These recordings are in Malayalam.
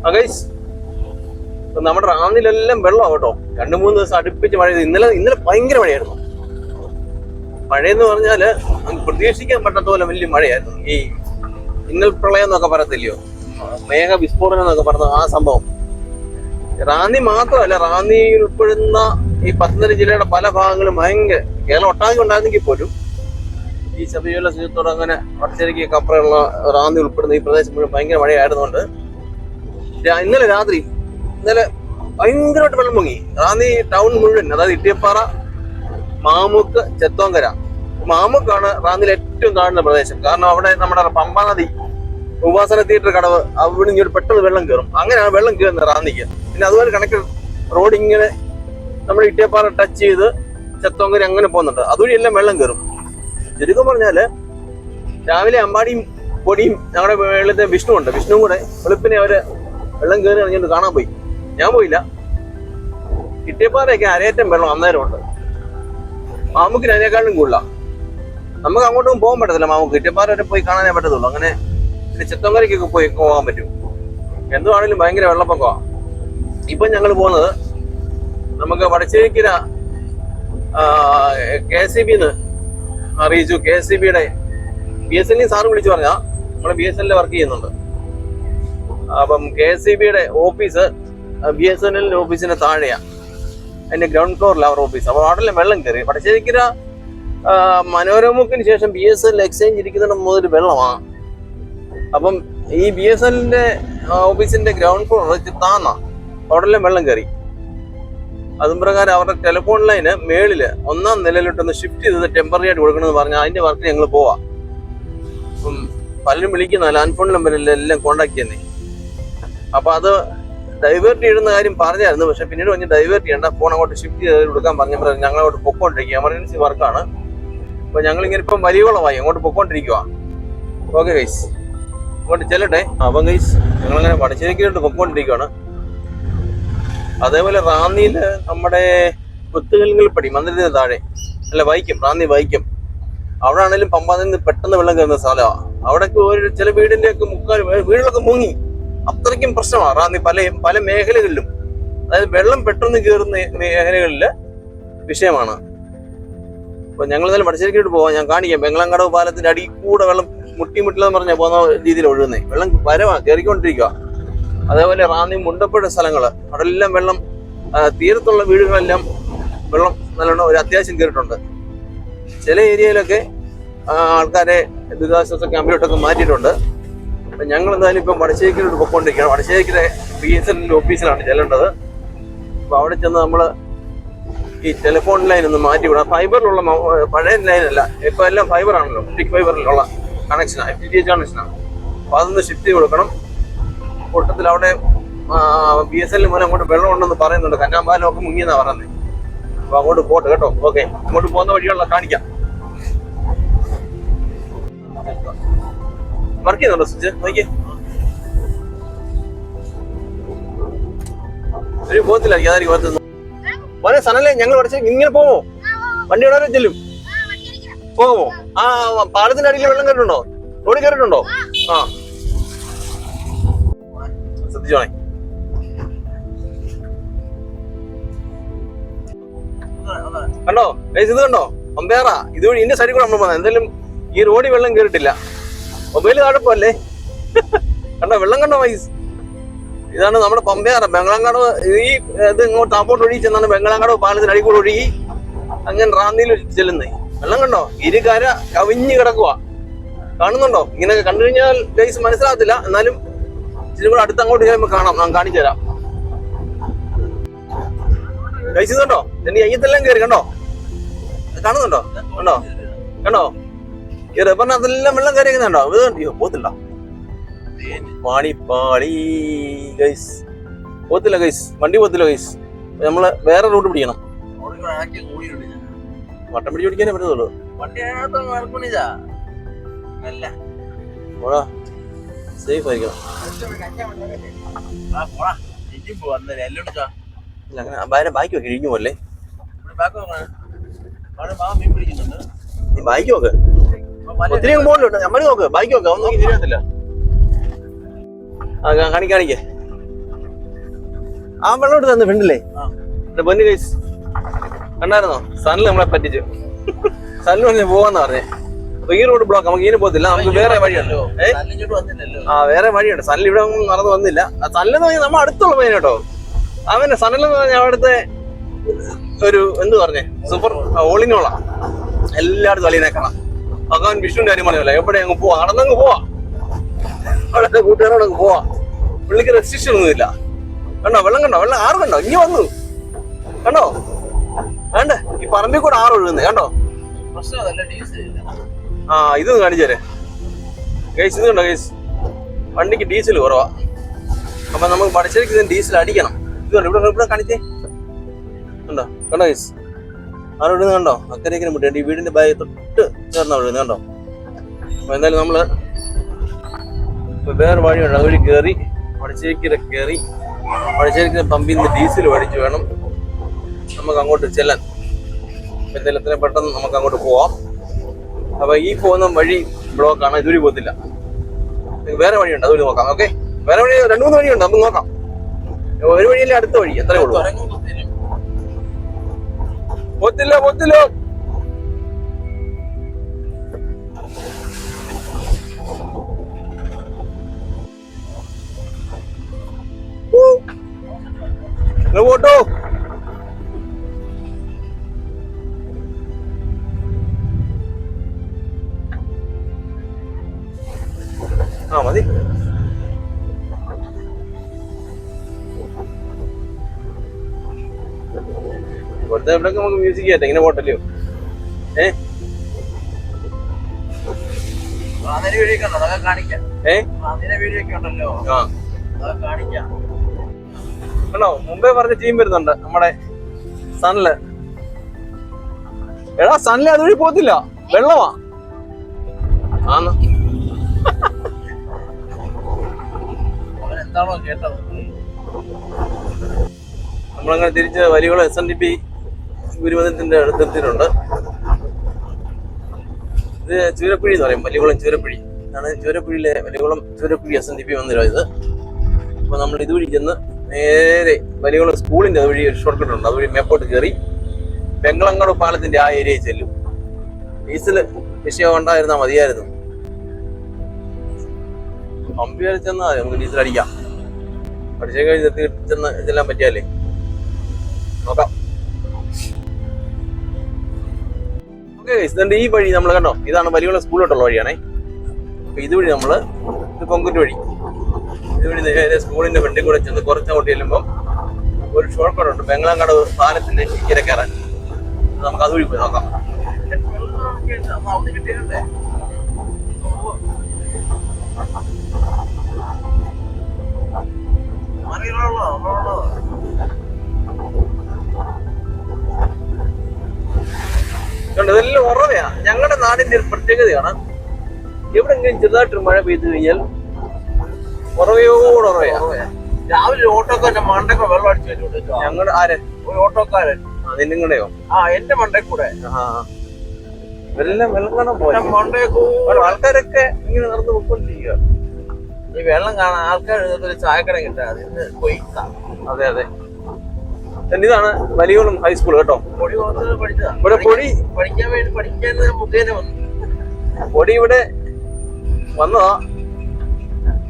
ഗൈസ്, നമ്മുടെ റാന്നിലെല്ലാം വെള്ളമാണ് കേട്ടോ. 2-3 ദിവസം അടുപ്പിച്ച് മഴ. ഇന്നലെ ഭയങ്കര മഴയായിരുന്നു. മഴയെന്ന് പറഞ്ഞാല് പ്രതീക്ഷിക്കാൻ പറ്റാത്ത പോലെ വലിയ മഴയായിരുന്നു. ഈ ഇന്നൽ പ്രളയം എന്നൊക്കെ പറയത്തില്ലയോ, മേഘ വിസ്ഫോടനം എന്നൊക്കെ പറഞ്ഞ ആ സംഭവം. റാന്നി മാത്രമല്ല, റാന്നി ഉൾപ്പെടുന്ന ഈ പത്തനംതിട്ട ജില്ലയുടെ പല ഭാഗങ്ങളും ഭയങ്കര, കേരളം ഒട്ടാകെ ഉണ്ടായിരുന്നെങ്കിൽ പോലും ഈ ശബരിമല സീസത്തോടെ അങ്ങനെ വടശ്ശേരിക്ക് അപ്പുറമുള്ള റാന്നി ഉൾപ്പെടുന്ന ഈ പ്രദേശം മുഴുവൻ ഭയങ്കര മഴയായിരുന്നുകൊണ്ട് ഇന്നലെ ഭയങ്കരമായിട്ട് വെള്ളം പൊങ്ങി. റാന്നി ടൗൺ മുഴുവൻ, അതായത് ഇട്ടിയപ്പാറ, മാമുക്ക്, ചെത്തോങ്കര. മാമുക്കാണ് റാന്നിയിൽ ഏറ്റവും താഴ്ന്ന പ്രദേശം. കാരണം അവിടെ നമ്മുടെ പമ്പാ നദി, ഉപാസന തിയേറ്റർ കടവ്, അവിടെ ഇങ്ങോട്ട് പെട്ടെന്ന് വെള്ളം കയറും. അങ്ങനെയാണ് വെള്ളം കയറുന്നത് റാന്നിക്ക്. പിന്നെ അതുപോലെ കണക്ട് റോഡ് ഇങ്ങനെ നമ്മുടെ ഇട്ടിയപ്പാറ ടച്ച് ചെയ്ത് ചെത്തോങ്കര അങ്ങനെ പോകുന്നുണ്ട്. അതുവഴി എല്ലാം വെള്ളം കയറും. ചുരുക്കം പറഞ്ഞാല് രാവിലെ അമ്പാടിയും പൊടിയും ഞങ്ങളുടെ വെള്ളത്തെ വിഷ്ണുവും കൂടെ വെളുപ്പിനെ അവര് വെള്ളം കയറി ഇറങ്ങിയിട്ട് കാണാൻ പോയി. ഞാൻ പോയില്ല. ഇട്ടിയപ്പാറയൊക്കെ അരയേറ്റം വെള്ളം അന്നേരമുണ്ട്. മാമുക്കിന് അതിനേക്കാളും കൂടുതലാണ്. നമുക്ക് അങ്ങോട്ടും പോകാൻ പറ്റത്തില്ല. മാമുക്ക് ഇട്ടിയപ്പാറ വരെ പോയി കാണാനേ പറ്റത്തുള്ളൂ. അങ്ങനെ പിന്നെ ചെത്തോങ്കരയ്ക്കൊക്കെ പോകാൻ പറ്റും. എന്തുവാണെങ്കിലും ഭയങ്കര വെള്ളപ്പൊക്കമാണ്. ഇപ്പൊ ഞങ്ങൾ പോകുന്നത് നമുക്ക് വടശ്ശേരിക്കര KSEB അറിയിച്ചു. KSEBയുടെ BSNL സാറ് വിളിച്ചു പറഞ്ഞാ നമ്മള് BSNL വർക്ക് ചെയ്യുന്നുണ്ട്. അപ്പം KSEBയുടെ ഓഫീസ് BSNL ഓഫീസിന് താഴെയാണ്. അതിന്റെ ഗ്രൗണ്ട് ഫ്ലോറിൽ അവർ ഓഫീസ്. അപ്പോൾ അവിടെ വെള്ളം കയറി. വടശ്ശേരിക്കര മനോരമയ്ക്കിന് ശേഷം BSNL എക്സ്ചേഞ്ച് ഇരിക്കുന്നിടം മുതൽ വെള്ളമാണ്. അപ്പം ഈ BSNLന്റെ ഓഫീസിന്റെ ഗ്രൗണ്ട് ഫ്ലോർ താന്ന അവിടെ വെള്ളം കയറി. അതും പ്രകാരം അവരുടെ ടെലിഫോൺ ലൈന് മേളില് 1ാം നിലയിലോട്ടൊന്ന് ഷിഫ്റ്റ് ചെയ്ത് ടെമ്പററി ആയിട്ട് കൊടുക്കണമെന്ന് പറഞ്ഞാൽ അതിന്റെ വർക്ക് ഞങ്ങൾ പോവാം. അപ്പം പലരും വിളിക്കുന്ന ലാൻഡ് ഫോൺ നമ്പറിലെല്ലാം കോണ്ടാക്ട് ചെയ്യുന്നേ. അപ്പൊ അത് ഡൈവേർട്ട് ചെയ്യുന്ന കാര്യം പറഞ്ഞായിരുന്നു. പക്ഷെ പിന്നീട് പറഞ്ഞ് ഡൈവേർട്ട് ചെയ്യേണ്ട, ഫോൺ അങ്ങോട്ട് ഷിഫ്റ്റ് ചെയ്ത് കൊടുക്കാൻ പറഞ്ഞപ്പോൾ ഞങ്ങൾ അങ്ങോട്ട് പൊക്കോണ്ടിരിക്കുക. എമർജൻസി വർക്കാണ്. അപ്പൊ ഞങ്ങളിങ്ങനെ ഇപ്പം വലിയോളമായി അങ്ങോട്ട് പൊക്കോണ്ടിരിക്കുക. ഓക്കെ ഗൈസ്, അങ്ങോട്ട് ചെല്ലട്ടെ. അപ്പം ഗൈസ്, ഞങ്ങളങ്ങനെ വടശ്ശേരിക്കലോട്ട് പൊക്കോണ്ടിരിക്കുകയാണ്. അതേപോലെ റാന്നിയില് നമ്മുടെ കുത്തുകൽപ്പടി മന്ദിരത്തിന് താഴെ അല്ല റാന്നി വൈക്കം, അവിടെ ആണെങ്കിലും പമ്പാ നിന്ന് പെട്ടെന്ന് വെള്ളം കയറുന്ന സ്ഥലമാണ്. അവിടേക്ക് ചില വീടിന്റെ ഒക്കെ വീടുകളൊക്കെ മുങ്ങി. അത്രയ്ക്കും പ്രശ്നമാണ് റാന്നി പല മേഖലകളിലും. അതായത് വെള്ളം പെട്ടെന്ന് കയറുന്ന മേഖലകളില് വിഷയമാണ്. അപ്പൊ ഞങ്ങൾ ഇന്നലെ വടശ്ശേരിക്കോട്ട് പോവാം. ഞാൻ കാണിക്കാം. ബംഗ്ലാങ്കടവ് പാലത്തിന്റെ അടി കൂടെ വെള്ളം മുട്ടിമുട്ടില്ലെന്ന് പറഞ്ഞാൽ പോകുന്ന രീതിയിൽ ഒഴുകുന്നേ. വെള്ളം കയറിക്കൊണ്ടിരിക്കുക. അതേപോലെ റാന്നി മുണ്ടപ്പുഴ സ്ഥലങ്ങള് അവിടെ എല്ലാം വെള്ളം, തീരത്തുള്ള വീടുകളെല്ലാം വെള്ളം നല്ലോണം ഒരു അത്യാവശ്യം കയറിയിട്ടുണ്ട്. ചില ഏരിയയിലൊക്കെ ആൾക്കാരെ ദുരിതാശ്വാസ ക്യാമ്പിലോട്ടൊക്കെ മാറ്റിയിട്ടുണ്ട്. അപ്പൊ ഞങ്ങൾ എന്തായാലും ഇപ്പം വടശ്ശേരിക്കലോട്ട് പൊക്കോണ്ടിരിക്കുകയാണ്. വടശ്ശേരിക്കര BSNL ഓഫീസിലാണ് ചെല്ലേണ്ടത്. അപ്പൊ അവിടെ ചെന്ന് നമ്മള് ഈ ടെലിഫോൺ ലൈൻ ഒന്ന് മാറ്റി വിടാം. ഫൈബറിലുള്ള പഴയ ലൈനല്ല, ഇപ്പൊ എല്ലാം ഫൈബർ ആണല്ലോ. ഒപ്റ്റിക് ഫൈബറിലുള്ള കണക്ഷനാണ്, FTTH കണക്ഷനാണ്. അപ്പൊ അതൊന്ന് ഷിഫ്റ്റ് ചെയ്ത് കൊടുക്കണം. കൂട്ടത്തിൽ അവിടെ BSNL മൂലം അങ്ങോട്ട് വെള്ളം ഉണ്ടെന്ന് പറയുന്നുണ്ട്. കന്നാമ്പാലം ഒക്കെ മുങ്ങിയെന്നാ പറയുന്നത്. അപ്പൊ അങ്ങോട്ട് പോട്ടെ കേട്ടോ. ഓക്കെ, അങ്ങോട്ട് പോകുന്ന വഴിയുള്ള കാണിക്കാം. വർക്ക് ചെയ്യുന്നുണ്ടോ സ്വിച്ച്? നോക്കിയേ, ഒരു പോകത്തില്ലായിരിക്കും. അതായിരിക്കും പോകത്തുന്നു. വളരെ സനല്ലേ, ഞങ്ങൾ പഠിച്ച ഇങ്ങനെ പോവോ? വണ്ടി എവിടെ വരെ ചെല്ലും? പോകമോ? ആ പാലത്തിന്റെ അടിയിൽ വെള്ളം കയറിയിട്ടുണ്ടോ? റോഡിൽ കയറിയിട്ടുണ്ടോ? ആ, ശ്രദ്ധിച്ചോണേ. കണ്ടോ ഗൈസ്, ഇത് കണ്ടോ? പമ്പേറ ഇതുവഴി ഇതിന്റെ സൈഡിൽ കൂടെ നമ്മൾ പോകുന്നത്. എന്തായാലും ഈ റോഡിൽ വെള്ളം കയറിയിട്ടില്ല. മൊബൈല് താഴെപ്പല്ലേ? കണ്ടോ വെള്ളം? കണ്ടോ ഗൈസ്? ഇതാണ് നമ്മുടെ പമ്പയാറ. ബംഗ്ലാങ്കടവ് ഈ ഇത് ഇങ്ങോട്ട് താപ്പോട്ട് ഒഴുകി ചെന്നാണ് ബംഗ്ലാങ്കടവ് പാലത്തിന് അടി കൂടെ ഒഴുകി അങ്ങനെ റാന്നിയിൽ ചെല്ലുന്നേ. വെള്ളം കണ്ടോ? ഇരുകര കവിഞ്ഞ് കിടക്കുക. കാണുന്നുണ്ടോ? ഇങ്ങനെ കണ്ടു കഴിഞ്ഞാൽ ഗൈസ് മനസ്സിലാകത്തില്ല. എന്നാലും ഇച്ചിരി കൂടെ അടുത്ത് അങ്ങോട്ട് ചെല്ലുമ്പോൾ കാണാം. ഞാൻ കാണിച്ചു തരാം. ഗൈസ് ഇത് കണ്ടോ? എന്റെ അയ്യത്തെല്ലാം കയറി. കണ്ടോ? കാണുന്നുണ്ടോ? കണ്ടോ? കണ്ടോ? ഈ റബ്ബറിനകത്തെല്ലാം വെള്ളം കയറിയിരിക്കുന്നുണ്ടോ? ഇത് അയ്യോ പോത്തില്ല. പാടി ഗൈസ്, പോത്തില്ല ഗൈസ്, വണ്ടി പോത്തില്ല ഗൈസ്. നമ്മള് വേറെ റൂട്ട് പിടിക്കണം. വട്ടം പിടിച്ച് പിടിക്കാനേ പറ്റത്തുള്ളൂ. സേഫ് ആയിരിക്കണം. അങ്ങനെ ബാക്കി നോക്കി ഇഴിഞ്ഞു പോലെ. നീ ബാക്കി നോക്ക്. ഒത്തിരി മുകളിലുണ്ട്. നമ്മൾ നോക്ക്, ബാക്കി നോക്ക്. അവൻ നോക്കി തിരിയത്തില്ല. കാണിക്കേ ആ വെള്ളം എടുത്ത് തന്നെ ഫ്രണ്ടില്ലേ പൊന്നു കേസ് കണ്ടായിരുന്നോ? സണ്ണിൽ നമ്മളെ പറ്റിച്ചു. സണ്ണിൽ പറഞ്ഞ് പോവാന്ന് പറഞ്ഞേ. അപ്പൊ ഈ റോഡ് ബ്ലോക്ക്, നമുക്ക് ഇതിന് പോകത്തില്ല, നമുക്ക് വേറെ വഴിയുണ്ടോ? ആ വേറെ വഴിയുണ്ട്. സണ്ണിൽ ഇവിടെ നടന്നു വന്നില്ല. സണ്ണിലെന്ന് പറഞ്ഞാൽ നമ്മൾ അടുത്തുള്ള പയ്യൻ കേട്ടോ. അവനെ സണ്ണിലെന്ന് പറഞ്ഞാൽ അവിടുത്തെ ഒരു എന്ത് പറഞ്ഞേ സൂപ്പർ ഓളിനോളാ. എല്ലായിടത്തും അളിയനെ കാണാം. അവൻ വിഷ്ണുവിന്റെ കാര്യം പറഞ്ഞല്ലോ, എവിടെ അങ്ങ് പോവാ, നടന്നങ്ങ് പോവാ, അവിടെ കൂട്ടുകാരോടങ്ങ് പോവാ. പുള്ളിക്ക് റെസ്ട്രിക്ഷൻ ഒന്നുമില്ല. കണ്ടോ വെള്ളം, കണ്ടോ വെള്ളം, ആറ് കണ്ടോ ഇനി വന്നു കണ്ടോ? വേണ്ടേ ഈ പറമ്പിൽ കൂടെ ആറ് ഒഴുകുന്നത് കണ്ടോ? ആ ഇത് കാണിച്ചേരെ ഗൈസ്, ഇത് കണ്ടോ ഗൈസ്, വണ്ടിക്ക് ഡീസൽ കുറവാ. അപ്പൊ നമുക്ക് പടശ്ശേരിക്ക് ഡീസൽ അടിക്കണം. ഇത് കണ്ടോ ഇവിടെ ഇവിടെ കാണിച്ചേ, കണ്ടോ കണ്ടോ ഗൈസ്, ആറ് ഒഴുകുന്നത് കണ്ടോ? അക്കരയ്ക്കിനും വിട്ടു ഈ വീടിന്റെ ബാഗ് തൊട്ട് ചേർന്നാ ഒഴുകുന്നത് കണ്ടോ? അപ്പൊ എന്തായാലും നമ്മള് വേറെ വഴിയുണ്ട്, അതുവഴി കയറി പടശ്ശേരിക്കര കയറി പടശ്ശേരിക്കര പമ്പിൽ നിന്ന് ഡീസൽ മേടിച്ച് വേണം നമുക്ക് അങ്ങോട്ട് ചെല്ലാൻ. എന്തായാലും എത്രയും പെട്ടെന്ന് നമുക്ക് അങ്ങോട്ട് പോവാം. അപ്പൊ ഈ പോകുന്ന വഴി ബ്ലോക്കാണ്, ഇതുവഴി പോകത്തില്ല. വേറെ വഴിയുണ്ട്, അതുവഴി നോക്കാം. ഓക്കെ, വേറെ വഴി 2-3 വഴിയുണ്ട്, നമുക്ക് നോക്കാം. ഒരു വഴിയല്ലേ അടുത്ത വഴി, എത്രയേ ഉള്ളൂ. പോത്തില്ല പോത്തില്ല. പോട്ടോ ആ മതി. ഇവിടുത്തെ എവിടെയൊക്കെ നമുക്ക് മ്യൂസിക് കേട്ടെ, ഇങ്ങനെ പോട്ടല്ലയോ? കണ്ടോ മുമ്പേ പറഞ്ഞ ടീം വരുന്നുണ്ട് നമ്മുടെ സണ്ണില്. എടാ സണ്ണില് അതുവഴി പോത്തില്ല, വെള്ളമാ. ആന്ന് നമ്മളങ്ങനെ തിരിച്ച് വലികുളം SNDP ഗുരുമന്ദിരത്തിന്റെ അടുത്തെത്തിയിട്ടുണ്ട്. ഇത് ചൂരക്കുഴി എന്ന് പറയും, വലികുളം ചൂരക്കുഴി ആണ്. ചൂരക്കുഴിയിലെ വലികുളം ചൂരക്കുഴി SNDP മന്ദിരം ഇത്. അപ്പൊ നമ്മൾ ഇതുവഴി ചെന്ന് നേരെ വലികുളം സ്കൂളിന്റെ അതുവഴി ഒരു ഷോർട്ട് കട്ട് ഉണ്ട്, അതുവഴി മേപ്പോട്ട് കയറി വെങ്ങളങ്ങാട് പാലത്തിന്റെ ആ ഏരിയയിൽ ചെല്ലും. ഡീസൽ വിഷയം ഉണ്ടായിരുന്നാ മതിയായിരുന്നു. പമ്പ് വരെ ചെന്നാ നമുക്ക് ഡീസൽ അടിക്കാം. പഠിച്ച കഴിഞ്ഞ് ചെന്ന് ചെല്ലാൻ പറ്റിയാലേ നോക്കാം. ഓക്കെ, ഈ വഴി നമ്മൾ കണ്ടോ, ഇതാണ് വലിയുള്ള സ്കൂളിലോട്ടുള്ള വഴിയാണേ. അപ്പൊ ഇതുവഴി നമ്മള് ഇത് കൊങ്കുറ്റ് വഴി, ഇതുവഴി നേരെ സ്കൂളിന്റെ ഫ്രണ്ടിൽ കൂടെ ചെന്ന് കുറച്ചങ്ങോട്ട് ചെല്ലുമ്പോൾ ഒരു ഷോർട്ട് കട്ട് ഉണ്ട്, വെങ്ങളങ്ങാട് പാലത്തിന്റെ ഇക്കരെ കയറാൻ. നമുക്ക് അതുവഴി പോയി നോക്കാം. ഇതെല്ലാം ഉറവയാ. ഞങ്ങളുടെ നാടിന്റെ ഒരു പ്രത്യേകതയാണ്, എവിടെങ്കിലും ചെറുതായിട്ടൊരു മഴ പെയ്തു കഴിഞ്ഞാൽ ഉറവയോട് ഉറവയാ. രാവിലെ ഓട്ടോക്കാരന്റെ മണ്ടൊക്കെ വെള്ളം അടിച്ചു വെച്ചോണ്ട് ഞങ്ങളുടെ ആര് ഒരു ഓട്ടോക്കാരൻ നിങ്ങളുടെയോ? ആ എന്റെ മണ്ടേ കൂടെ ഇവരെല്ലാം വെള്ളം കാണാൻ പോലെ മണ്ടേ ആൾക്കാരൊക്കെ ഇങ്ങനെ നടന്നു പോയിക്കൊണ്ടിരിക്കുക. ഈ വെള്ളം കാണാൻ ആൾക്കാർ ഒരു ചായക്കട കിട്ടാതെ പോയി. അതെ അതെ, ഇതാണ് വലികുളം ഹൈസ്കൂൾ കേട്ടോ. ഇവിടെ പൊടി പഠിക്കാൻ മുഖേന പൊടി ഇവിടെ വന്നതാ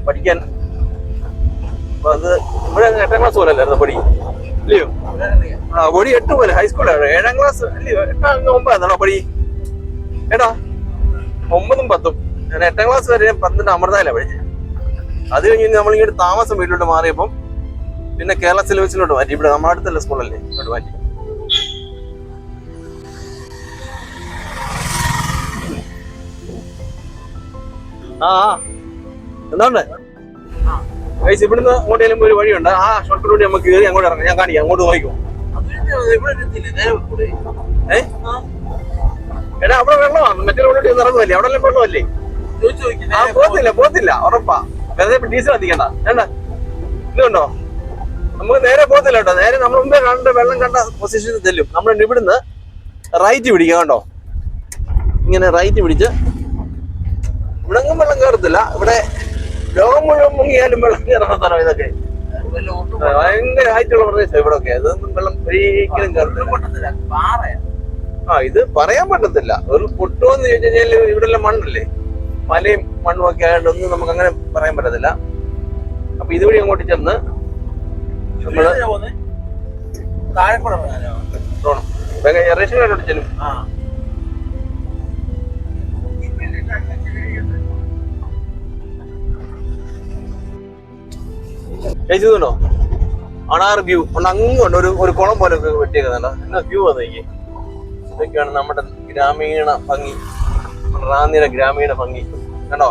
പഠിക്കാൻ. അപ്പൊ അത് ഇവിടെ 8ാം ക്ലാസ് പോലെ അല്ലായിരുന്നു പൊടി, ഇല്ലയോ? ആ പൊടി 8 പോലെ ഹൈസ്കൂളാണ്. 7ാം ക്ലാസ് അല്ലയോ? 8 9 പൊടി ഏട്ടാ 9ഉം 10ഉം. ഞാൻ 8ാം ക്ലാസ് വരെ 10ന്റെ അമൃതയിലാണ് പഠിച്ചത്. അത് കഴിഞ്ഞ് നമ്മളിങ്ങോട്ട് താമസം വീട്ടിലോട്ട് മാറിയപ്പം പിന്നെ കേരള സിലബസിലോട്ട് മാറ്റി. ഇവിടെ നമ്മുടെ അടുത്തല്ല സ്കൂളല്ലേ, ഇങ്ങോട്ട് മാറ്റി. ആ എന്താണ് ഗൈസ്, ഇവിടുന്ന് അങ്ങോട്ട് ചെല്ലുമ്പോൾ ഒരു വഴിയുണ്ട്, ആ ഷോർട്ട് കട്ട് നമുക്ക് കയറി അങ്ങോട്ട് ഇറങ്ങാം. ഞാൻ കാണിക്കാം, അങ്ങോട്ട് നോക്കിക്കോ. എടാ അവിടെ വെള്ളമാണ്, മറ്റേ റോഡിലോട്ട് ഇറങ്ങുമല്ലേ, അവിടെ എല്ലാം വെള്ളമല്ലേ? ആ പോത്തില്ല പോത്തില്ല, ഉറപ്പാ. വെറുതെ ഡീസൽ എത്തിക്കണ്ട. വേണ്ട ഇതുണ്ടോ, നമുക്ക് നേരെ പോകത്തില്ല കേട്ടോ. നേരെ നമ്മൾ മുമ്പേ കണ്ട വെള്ളം കണ്ട പൊസിഷനിൽ ചെല്ലും. നമ്മൾ ഇവിടുന്ന് റൈറ്റ് പിടിക്കാം കേട്ടോ. ഇങ്ങനെ റൈറ്റ് പിടിച്ച് ഇവിടെ വെള്ളം കയറത്തില്ല. ഇവിടെ ലോകം മുഴുവൻ മുങ്ങിയാലും വെള്ളം കയറുന്ന സ്ഥലം ഇതൊക്കെ. ഭയങ്കര ആയിട്ടുള്ള പ്രദേശം ഇവിടെ ഒക്കെ. അതൊന്നും വെള്ളം ഒരിക്കലും കയറത്തില്ല. ഇത് പറയാൻ പറ്റത്തില്ല. ഒരു പൊട്ടുമെന്ന് ചോദിച്ചു കഴിഞ്ഞാൽ ഇവിടെ മണ്ണല്ലേ, മലയും മണ്ണും ഒക്കെ ആയതുകൊണ്ട് ഒന്നും നമുക്ക് അങ്ങനെ പറയാൻ പറ്റത്തില്ല. അപ്പൊ ഇതുവഴി അങ്ങോട്ട് ചെന്ന് നമ്മള് റേഷൻ കാർഡോട്ട് ചെല്ലും. കഴിച്ചതുണ്ടോ? അണാർ വ്യൂ ഉണ്ട്. അങ്ങോട്ട് ഒരു കുളം പോലെ വെട്ടിയേക്കുന്നുണ്ടോ? എന്നാ വ്യൂ വന്നേക്ക്. ഇതൊക്കെയാണ് നമ്മുടെ ഗ്രാമീണ ഭംഗി, റാന്നിയുടെ ഗ്രാമീണ ഭംഗി. കണ്ടോ?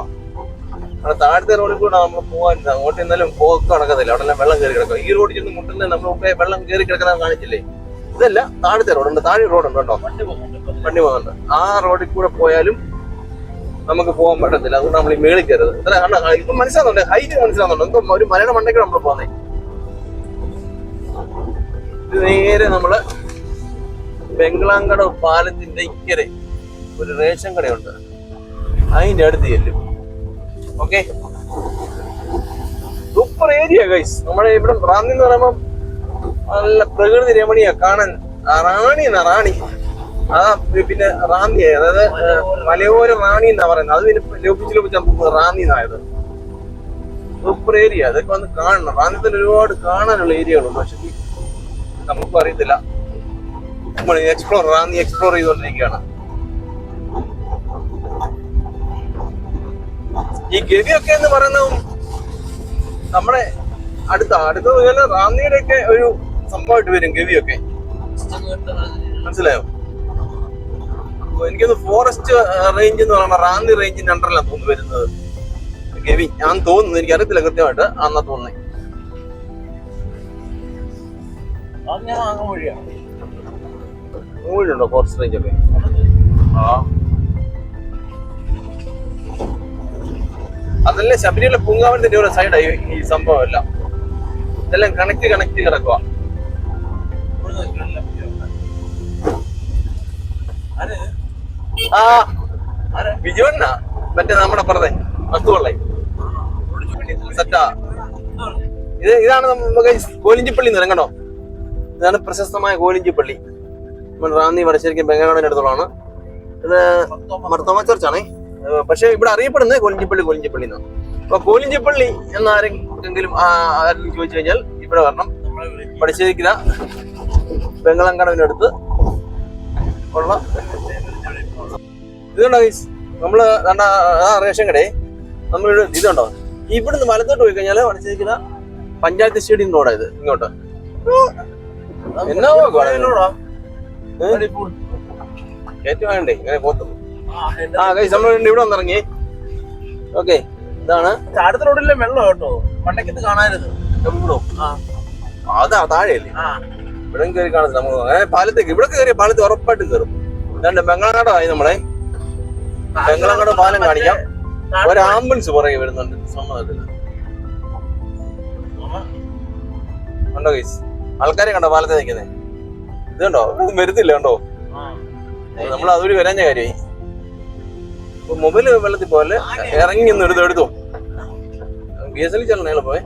അവിടെ താഴത്തെ റോഡിൽ കൂടെ നമ്മൾ പോകാൻ, അങ്ങോട്ട് ഇന്നാലും പോക്ക് നടക്കത്തില്ല. അവിടെ എല്ലാം വെള്ളം കയറി കിടക്കും. ഈ റോഡിൽ ചെന്ന് മുട്ടുന്ന നമ്മൾ മുമ്പേ വെള്ളം കയറി കിടക്കുന്ന കാണിച്ചില്ലേ? ഇതല്ല, താഴത്തെ റോഡുണ്ട്. താഴെ റോഡുണ്ട് കേട്ടോ, വണ്ടി പോകുന്നുണ്ട്. ആ റോഡിൽ കൂടെ പോയാലും നമുക്ക് പോകാൻ പറ്റത്തില്ല. അതുകൊണ്ട് നമ്മൾ ഈ മേളിൽ കയറുന്നത്. ഇത്ര കണ്ടോ? ഇപ്പൊ മനസ്സിലാവുന്നുണ്ട്, ഹൈറ്റ് മനസ്സിലാവുന്നുണ്ട്. എന്തോ ഒരു മലയുടെ മണ്ടയ്ക്ക് നമ്മൾ പോകുന്നേ. ഇത് നേരെ നമ്മള് ബംഗ്ലാങ്കടവ് പാലത്തിന്റെ ഇക്കരെ ഒരു റേഷൻ കടയുണ്ട്, അതിന്റെ അടുത്ത് ചെല്ലും. Okay, super area guys. നമ്മുടെ ഇവിടെ റാന്നി എന്ന് പറയുമ്പോ നല്ല പ്രകൃതി രമണീയ കാണാൻ. റാണി പിന്നെ റാന്നി, അതായത് മലയോര റാണി എന്നാ പറയുന്നത്. അത് പിന്നെ ലോപിച്ച് റാന്നി എന്നായത്. Super area. അതൊക്കെ വന്ന് കാണണം. റാന്നിത്തിൽ ഒരുപാട് കാണാനുള്ള ഏരിയകളുണ്ട്. പക്ഷെ നമുക്കും അറിയത്തില്ല. നമ്മൾ റാന്നി എക്സ്പ്ലോർ ചെയ്തുകൊണ്ടിരിക്കുകയാണ്. ഈ ഗവിയൊക്കെ എന്ന് പറയുന്നതും നമ്മുടെ അടുത്ത റാന്നിയുടെ ഒക്കെ ഒരു സംഭവമായിട്ട് വരും ഗവിയൊക്കെ. മനസ്സിലായോ? എനിക്കൊന്ന് ഫോറസ്റ്റ് റേഞ്ച് എന്ന് പറയുന്ന റാന്നി റേഞ്ചിന്റെ അണ്ടറിലാണ് തോന്നുന്നു വരുന്നത് ഗവി. ഞാൻ തോന്നുന്നു, എനിക്ക് അറിയത്തില്ല കൃത്യമായിട്ട്. അന്നാ തോന്നുന്നേ. ണ്ടോ ഫോറസ്റ്റ് റേഞ്ച് ഒക്കെ? അതല്ലേ ശബരിമല പൂങ്കാവനത്തിന്റെ ഒരു സൈഡായി ഈ സംഭവം എല്ലാം. ഇതെല്ലാം കണക്ട് കിടക്കുക. വിജുവണ്ണ മറ്റേ നമ്മുടെ പറഞ്ഞേ വസ്തുവള്ളേ സെറ്റാ. ഇതാണ് നമുക്ക് കോലിഞ്ചിപ്പള്ളി എന്ന് പറയണോ? ഇതാണ് പ്രശസ്തമായ കോലിഞ്ചിപ്പള്ളി. റാന്നി വടശ്ശേരിക്കും ബംഗാളിന്റെ അടുത്തുള്ളതാണ്. ഇത് മർത്തോമ ചർച്ചാണേ. പക്ഷെ ഇവിടെ അറിയപ്പെടുന്നത് കോലിഞ്ചിപ്പള്ളി എന്നാണ്. അപ്പൊ കോലിഞ്ചിപ്പള്ളി എന്നാരെങ്കിലും ചോദിച്ചു കഴിഞ്ഞാൽ ഇവിടെ വരണം. വടശ്ശേരിക്കര ബംഗളങ്കടവിന്റെ അടുത്ത് ഉള്ള ഇതുണ്ടോ ഗൈസ്? നമ്മള് റേഷൻ കടയെ നമ്മൾ ഇതുണ്ടോ? ഇവിടുന്ന് വലത്തോട്ട് പോയി കഴിഞ്ഞാൽ വടശ്ശേരിക്കര പഞ്ചായത്ത് സ്റ്റേഡിയം റോഡാ ഇത്. ഇങ്ങോട്ട് എന്നാ കയറ്റം വേണ്ടേ? ഇങ്ങനെ പോത്തു. ഗൈസ് നമ്മൾ ഇവിടെ വന്നിറങ്ങി. ഓക്കെ, ഇതാണ് അടുത്ത റോഡിലെ വെള്ളം കേട്ടോ. പണ്ടൊക്കെ കാണാനത് അതാ താഴെയല്ലേ? ഇവിടെ കയറി കാണത്തില്ല നമുക്ക്. അങ്ങനെ പാലത്തേക്ക് ഇവിടെ കയറിയ പാലത്ത് ഉറപ്പായിട്ടും കയറും. രണ്ട് ബംഗളാങ്കടമായി. നമ്മളെ ബംഗളാങ്കട പാലം കാണിക്കാം. ഒരു ആംബുലൻസ് പുറകെ വരുന്നുണ്ട്. സമ്മതത്തില്ല. കണ്ടോ ഗൈസ്? ആൾക്കാരെ കണ്ടോ പാലത്തെ നിൽക്കുന്നത്? ഇത് കണ്ടോ? വരുത്തില്ല കണ്ടോ? നമ്മൾ അതുവഴി വരാഞ്ഞ കാര്യമായി. മൊബൈല് വെള്ളത്തിൽ പോലെ ഇറങ്ങി നിന്ന് എടുത്തോ. BSL ചെല്ലണേ പോയെ.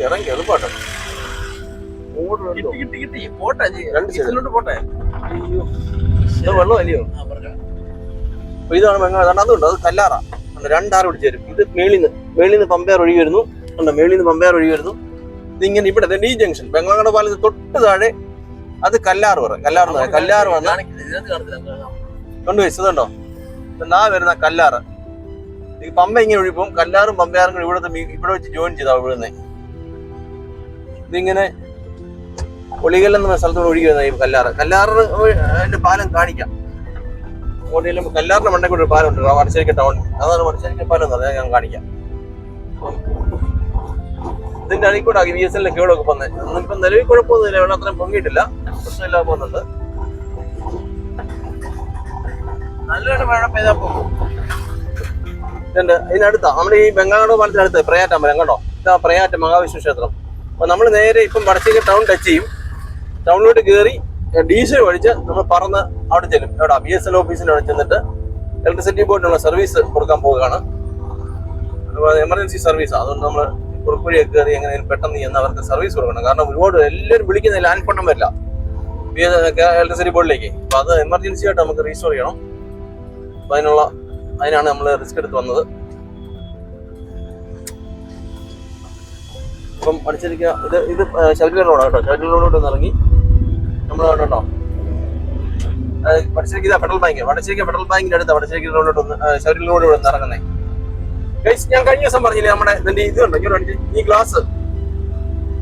ഇറങ്ങി എളുപ്പാട്ടോ. വെള്ളം അല്ലയോ? അപ്പൊ ഇതാണ് ബംഗാൾ. അതുകൊണ്ട് അത് കല്ലാറ. രണ്ടാറ് പിടിച്ചു തരും. ഇത് മേളിന്ന് പമ്പയാർ ഒഴുകി വരുന്നു. മേളിന്ന് പമ്പയാർ ഒഴുകി വരുന്നു. ഇതിങ്ങനെ ഇവിടെ ഈ ജംഗ്ഷൻ ബംഗാള പാലത്ത് തൊട്ട് താഴെ അത് കല്ലാറ് പറയും. കല്ലാറ് വന്ന കൊണ്ടുവച്ചതുണ്ടോ? നാ വരുന്ന കല്ലാറ്. ഈ പമ്പ ഇങ്ങനെ ഒഴിപ്പം കല്ലാറും പമ്പയാറും കൂടി ഇവിടെ വെച്ച് ജോയിൻ ചെയ്താ ഒഴുകുന്നേ. ഇതിങ്ങനെ ഒളികൽ എന്ന സ്ഥലത്തോട് ഒഴുകി വരുന്ന ഈ കല്ലാറിന്റെ പാലം കാണിക്കാം. കല്ലാറിന്റെ മണ്ടയ്ക്ക് ഒരു പാലം ഉണ്ട് വടശ്ശേരിക്ക ടൗൺ. അതാണ് വടശ്ശേരിക്ക പാലം എന്ന് പറഞ്ഞാൽ ഞാൻ കാണിക്കാം. ഇതിന്റെ അടിയിൽ കൂടെ BSL കേടൊക്കെ വന്നേ. ഇപ്പം നിലവിൽ കുഴപ്പമൊന്നുമില്ല. വെള്ളം അത്രയും പൊങ്ങിയിട്ടില്ല. പ്രശ്നമില്ലാതെ പോകുന്നുണ്ട്. നല്ലൊരു മഴ പെയ്താ പോകും. ഇതിനടുത്താ നമ്മുടെ ഈ ബംഗാള പാലത്തിനടുത്ത് പ്രയാറ്റ് അമ്പലം കണ്ടോ? ഇതാ പ്രയാറ്റ് മഹാവിഷ്ണു ക്ഷേത്രം. അപ്പൊ നമ്മൾ നേരെ ഇപ്പം വടശ്ശേരി ടൗൺ ടച്ച് ചെയ്യും. ടൗണിലോട്ട് കയറി ഡീസൽ ഒഴിച്ച് നമ്മൾ പറന്ന് അവിടെ ചെല്ലും. എവിടെ BSNL ഓഫീസിന്റെ അവിടെ ചെന്നിട്ട് ഇലക്ട്രിസിറ്റി ബോർഡിനുള്ള സർവീസ് കൊടുക്കാൻ പോവുകയാണ്. എമർജൻസി സർവീസാണ്. അതുകൊണ്ട് നമ്മൾ കുറുക്കുഴിയൊക്കെ കയറി എങ്ങനെയും പെട്ടെന്ന് ചെന്ന് അവർക്ക് സർവീസ് കൊടുക്കണം. കാരണം ഒരുപാട് എല്ലാവരും വിളിക്കുന്ന ലാൻഡ് ഫോൺ നമ്പറില്ല ഇലക്ട്രിസിറ്റി ബോർഡിലേക്ക്. അപ്പൊ അത് എമർജൻസി ആയിട്ട് നമുക്ക് റീസ്റ്റോർ ചെയ്യണം. അപ്പൊ അതിനാണ് നമ്മൾ റിസ്ക് എടുത്ത് വന്നത്. അപ്പം അടിച്ചിരിക്കുക ഇത് ശബരിമല റോഡാണ് കേട്ടോ. ശബരിമല റോഡ് ഒന്ന് ഇറങ്ങി നമ്മൾ കേട്ടോ വടശ്ശേരിക്ക ഫെഡറൽ ബാങ്ക്, വടശ്ശേരിക്ക ഫെഡറൽ ബാങ്കിന്റെ അടുത്ത് വടശ്ശേരിക്ക റോഡിലോട്ട് ഒന്ന് ശബരിമല റോഡ് ഇവിടെ ഇറങ്ങുന്നേ. ഞാൻ കഴിഞ്ഞ ദിവസം പറഞ്ഞില്ലേ നമ്മുടെ ഇതിന്റെ ഇത് കണ്ടോ ഇങ്ങോട്ട് അടിച്ച് ഈ ഗ്ലാസ്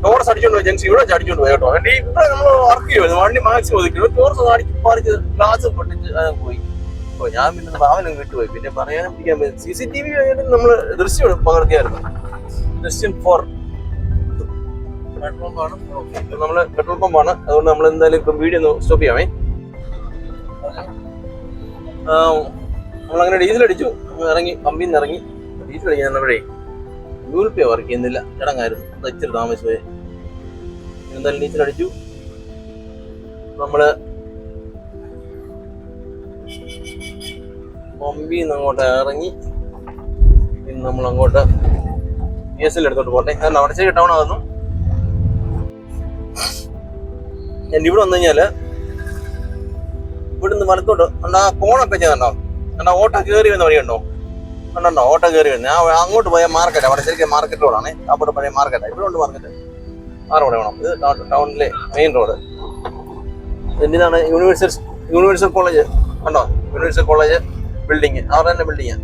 ടോറസ് അടിച്ചോണ്ട് പോയി ജംഗ്ഷൻ ഇവിടെ അടിച്ചോണ്ട് പോയി കേട്ടോ. വണ്ടി ഇവിടെ നമ്മൾ വർക്ക് ചെയ്യുമായിരുന്നു. വണ്ടി മാക്സിമം ഒതുക്കി ടോറസ് അടിച്ച് പറിച്ച് ഗ്ലാസ് പൊട്ടിച്ച് പോയി. അപ്പോൾ ഞാൻ പിന്നെ ഭാവനം വിട്ടുപോയി. പിന്നെ പറയാനും പിടിക്കാൻ പറ്റും. CCTV നമ്മൾ ദൃശ്യം പകർത്തിയായിരുന്നു. ദൃശ്യം 4 നമ്മള് പെട്രോൾ പമ്പാണ്. അതുകൊണ്ട് നമ്മൾ എന്തായാലും ഇപ്പം വീഡിയോ ഒന്ന് സ്റ്റോപ്പ് ചെയ്യാമേ. നമ്മളങ്ങനെ ഡീസൽ അടിച്ചു, ഇറങ്ങി പമ്പിൽ നിന്ന് ഇറങ്ങി. ഡീസൽ അടിക്കാൻ ഇവിടെ Google Pay വർക്ക് ചെയ്യുന്നില്ല, ചടങ്ങായിരുന്നു. അത് ഇച്ചിരി താമസിച്ചു പോയി. എന്തായാലും ഡീസൽ അടിച്ചു. നമ്മള് പമ്പിൽ നിന്ന് അങ്ങോട്ട് ഇറങ്ങി പിന്നെ നമ്മൾ അങ്ങോട്ട് BSNL എടുത്തോട്ട് പോട്ടെ. കാരണം അവിടെ ശരി ടൗൺ ആകുന്നു. ഞാൻ ഇവിടെ വന്നു കഴിഞ്ഞാല് ഇവിടുന്ന് വലത്തോട്ട് ആ കോണൊക്കെ ചെയ്യുന്നുണ്ടോ? എന്നാ ഓട്ടോ കയറി വരുന്ന വഴിയുണ്ടോ? ഉണ്ടോ ഓട്ടോ കയറി വരുന്നത്? ഞാൻ അങ്ങോട്ട് പോയ മാർക്കറ്റ്, അവിടെ ശരിക്കും മാർക്കറ്റ് റോഡാണ്. അവിടെ പഴയ മാർക്കറ്റാണ്. ഇവിടെ ഉണ്ട് മാർക്കറ്റ്. ആ റോഡ് വേണം. ഇത് ടൗണിലെ മെയിൻ റോഡ്. ഇതിൻ്റെ ഇതാണ് യൂണിവേഴ്സൽ കോളേജ്. കണ്ടോ? യൂണിവേഴ്സൽ കോളേജ് ബിൽഡിങ് അവരുടെ തന്നെ ബിൽഡിങ്ങാണ്.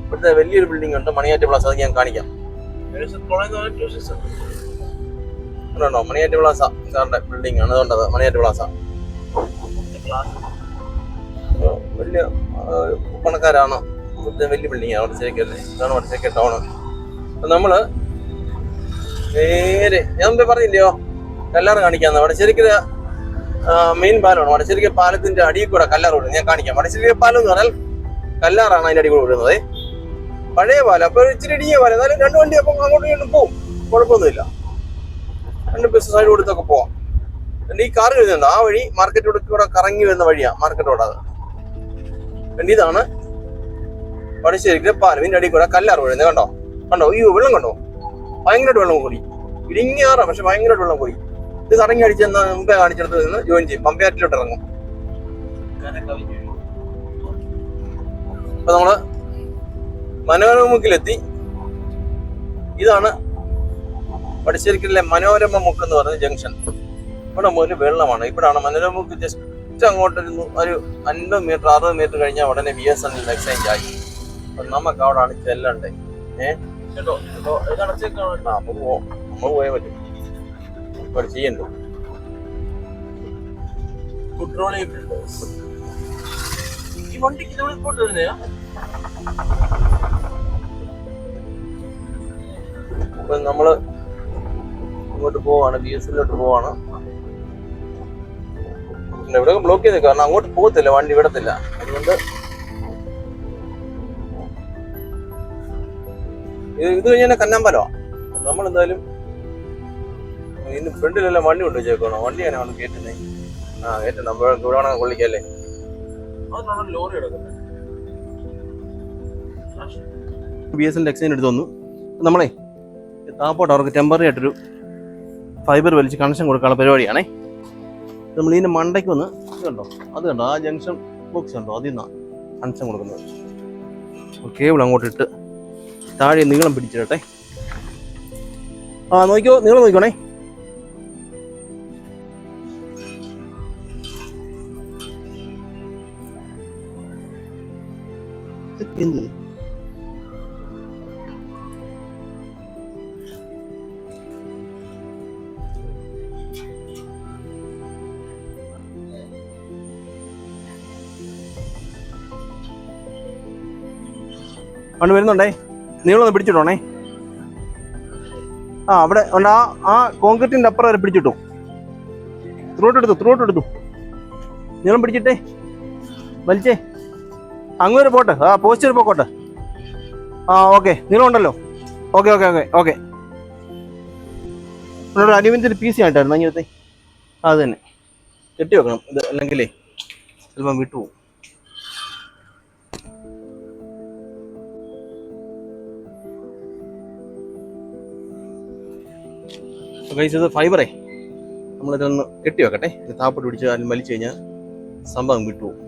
ഇവിടുത്തെ വലിയൊരു ബിൽഡിംഗ് ഉണ്ട്, മണിയാറ്റ് പ്ലാസ. അത് ഞാൻ കാണിക്കാം. ഉണ്ടോ? മണിയാറ്റ് പ്ലാസ സാറിന്റെ ബിൽഡിംഗ് ആണ്. അതുകൊണ്ടത് മണിയാറ്റ് പ്ലാസ. വലിയ പണക്കാരാണ്. വലിയ ബിൽഡിംഗ് വടശ്ശേരിക്കല്ലേ. ഇതാണ് വടശ്ശേരിക്ക ടൗണ്. നമ്മള് നേരെ ഞാൻ മുമ്പേ പറഞ്ഞില്ലയോ കല്ലാറ് കാണിക്കാന്ന്. വടശ്ശേരിക്കര മെയിൻ പാലമാണ്. വടശ്ശേരിക്ക പാലത്തിന്റെ അടിയിൽ കൂടെ കല്ലാറ് വിടുന്നത് ഞാൻ കാണിക്കാം. വടശ്ശേരിക്ക പാലം എന്ന് പറഞ്ഞാൽ കല്ലാറാണ് അതിന്റെ അടി കൂടെ വിടുന്നത്. പഴയ പാലം. അപ്പൊ ഇച്ചിരി ഇടിയ പാലം. എന്നാലും രണ്ട് വണ്ടി അപ്പം അങ്ങോട്ടും ഇങ്ങോട്ടും പോവും. കുഴപ്പമൊന്നുമില്ല. രണ്ട് ബസ് സൈഡ് കൊടുത്തൊക്കെ പോവാം. പിന്നെ ഈ കാർ വരുന്നുണ്ട് ആ വഴി മാർക്കറ്റ് റോഡ് കൂടെ കറങ്ങി വരുന്ന വഴിയാണ് മാർക്കറ്റ് റോഡ്. അത് പിന്നെ ഇതാണ് വടശ്ശേരിക്കര പാലം. ഇതിന്റെ അടി കൂടെ കല്ലാറ് വീഴുന്നത്. കണ്ടോ? കണ്ടോ? ഈ വെള്ളം കണ്ടോ? ഭയങ്കരമായിട്ട് വെള്ളം കൂടി. ഇടിഞ്ഞാറാ, പക്ഷെ ഭയങ്കരമായിട്ട് വെള്ളം കൂടി. ഇത് കറങ്ങി അടിച്ചെന്ന് മുമ്പേ കാണിച്ചെടുത്ത് നിന്ന് ജോയിൻ ചെയ്യും. പമ്പയാറ്റിലോട്ട് ഇറങ്ങും. അപ്പൊ നമ്മള് മനോരമുക്കിലെത്തി. ഇതാണ് വടശ്ശേരിക്കലിലെ മനോരമ മുക്ക് എന്ന് പറയുന്ന ജംഗ്ഷൻ. ഇവിടെ മുതൽ വെള്ളമാണ്. ഇവിടാണ് മനോരമുക്ക്. ജസ്റ്റ് അങ്ങോട്ട് ഒരു 50 മീറ്റർ 60 മീറ്റർ കഴിഞ്ഞാൽ ഉടനെ BSNL എക്സ്ചേഞ്ച് ആയി. അപ്പൊ നമുക്ക് അവിടെ ആണ് ചെല്ലണ്ടേ. നമ്മൾ പോയാൽ പറ്റും. ഇവിടെ ചെയ്യണ്ടോ? ഈ വണ്ടിക്ക് ഇങ്ങോട്ട് വരുന്നേ. അപ്പൊ നമ്മള് ഇങ്ങോട്ട് പോവാണ്, BSNLോട്ട് പോവാണ്. ഇവിടെ ബ്ലോക്ക് ചെയ്ത് കാരണം അങ്ങോട്ട് പോകത്തില്ല, വണ്ടി വിടത്തില്ല. അതുകൊണ്ട് ഇത് കഴിഞ്ഞാൽ കന്നാമ്പലമാണ്. നമ്മളെന്തായാലും ഇതിന് ഫ്രണ്ടിലെല്ലാം വണ്ടി കൊണ്ട് വെച്ചേക്കണോ? വണ്ടി എങ്ങനെയാണ് കയറ്റുന്നത്? കയറ്റണം. നമ്മൾ ഇവിടെ വേണം കൊള്ളിക്കല്ലേ. ലോറി BSNL എക്സ്ചേഞ്ച് എടുത്ത് വന്നു. നമ്മളെ താപ്പോട്ട് അവർക്ക് ടെമ്പററി ആയിട്ടൊരു ഫൈബർ വലിച്ച് കണക്ഷൻ കൊടുക്കാനുള്ള പരിപാടിയാണേ. നമ്മൾ ഇതിൻ്റെ മണ്ടയ്ക്ക് വന്ന് ഇത് കണ്ടോ? അത് കണ്ടോ? ആ ജംഗ്ഷൻ ബോക്സ് ഉണ്ടോ? അതിൽ നിന്നാണ് കണക്ഷൻ കൊടുക്കുന്നത്. കേബിൾ അങ്ങോട്ട് ഇട്ട് താഴെ നീളം പിടിച്ചിട്ടെ. നോക്കിക്കോ, നീളം നോക്കിക്കോണേ. എന്ത് കൊണ്ട് വരുന്നുണ്ടേ. നീളൊന്ന് പിടിച്ചിട്ടോണേ. അവിടെ ഉണ്ട്. ആ കോൺക്രീറ്റിന്റെ അപ്പുറം വരെ പിടിച്ചിട്ടു. ത്രൂട്ട് എടുത്തു. നീളം പിടിച്ചിട്ടേ വലിച്ചേ അങ്ങ് വരെ പോട്ടെ. പോസ്റ്റ് വരെ പോക്കോട്ടെ. ഓക്കെ, നീളം ഉണ്ടല്ലോ. ഓക്കെ. ഒരു അലുമിനിയത്തിന്റെ പീസ് ആയിട്ടായിരുന്നു അങ്ങനത്തെ. അത് തന്നെ. കെട്ടി വെക്കണം, ഇത് അല്ലെങ്കിലേ ചിലപ്പം വിട്ടുപോകും. ഇത് ഫൈബറേ നമ്മളിതൊന്ന് കെട്ടി വെക്കട്ടെ. ഇത് താപ്പോട്ട് പിടിച്ച് വലിച്ചു കഴിഞ്ഞാൽ സംഭവം വിട്ടുപോകും.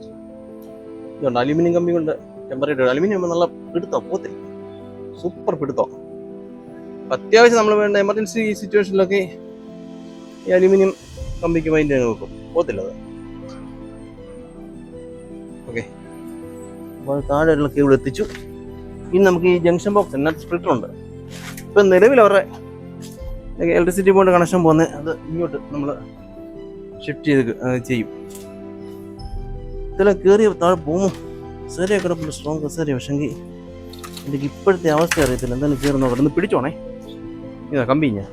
ഇതുണ്ട് അലുമിനിയം കമ്പി കൊണ്ട് ടെമ്പറേച്ചർ. അലുമിനിയം നല്ല പിടുത്തോ, പോത്തില്ല, സൂപ്പർ പിടുത്തോ. അത്യാവശ്യം നമ്മൾ വേണ്ട എമർജൻസി സിറ്റുവേഷനിലൊക്കെ ഈ അലുമിനിയം കമ്പിക്ക് മൈൻഡ് വെക്കും, പോത്തില്ല അത്. ഓക്കെ, അപ്പോൾ താഴെയുള്ള കേബിൾ എത്തിച്ചു. ഇനി നമുക്ക് ഈ ജംഗ്ഷൻ ബോക്സ് നെറ്റ് സ്പ്ലിറ്റർ ഉണ്ട്. ഇപ്പം നിലവിൽ അവരുടെ ഇലക്ട്രിസിറ്റി ബോർഡ് കണക്ഷൻ പോകുന്നത് അത് ഇങ്ങോട്ട് നമ്മൾ ഷിഫ്റ്റ് ചെയ്യും. ഇതെല്ലാം കയറി താഴെ പോകുമോ? കസേരയൊക്കെ കിടപ്പുണ്ട്, സ്ട്രോങ് കസേര. പക്ഷെങ്കിൽ എനിക്ക് ഇപ്പോഴത്തെ അവസ്ഥ അറിയത്തില്ല. എന്തായാലും കയറി നോക്കട്ടെ. ഒന്ന് പിടിച്ചോണേ. ഇതാ കമ്പി ഞാൻ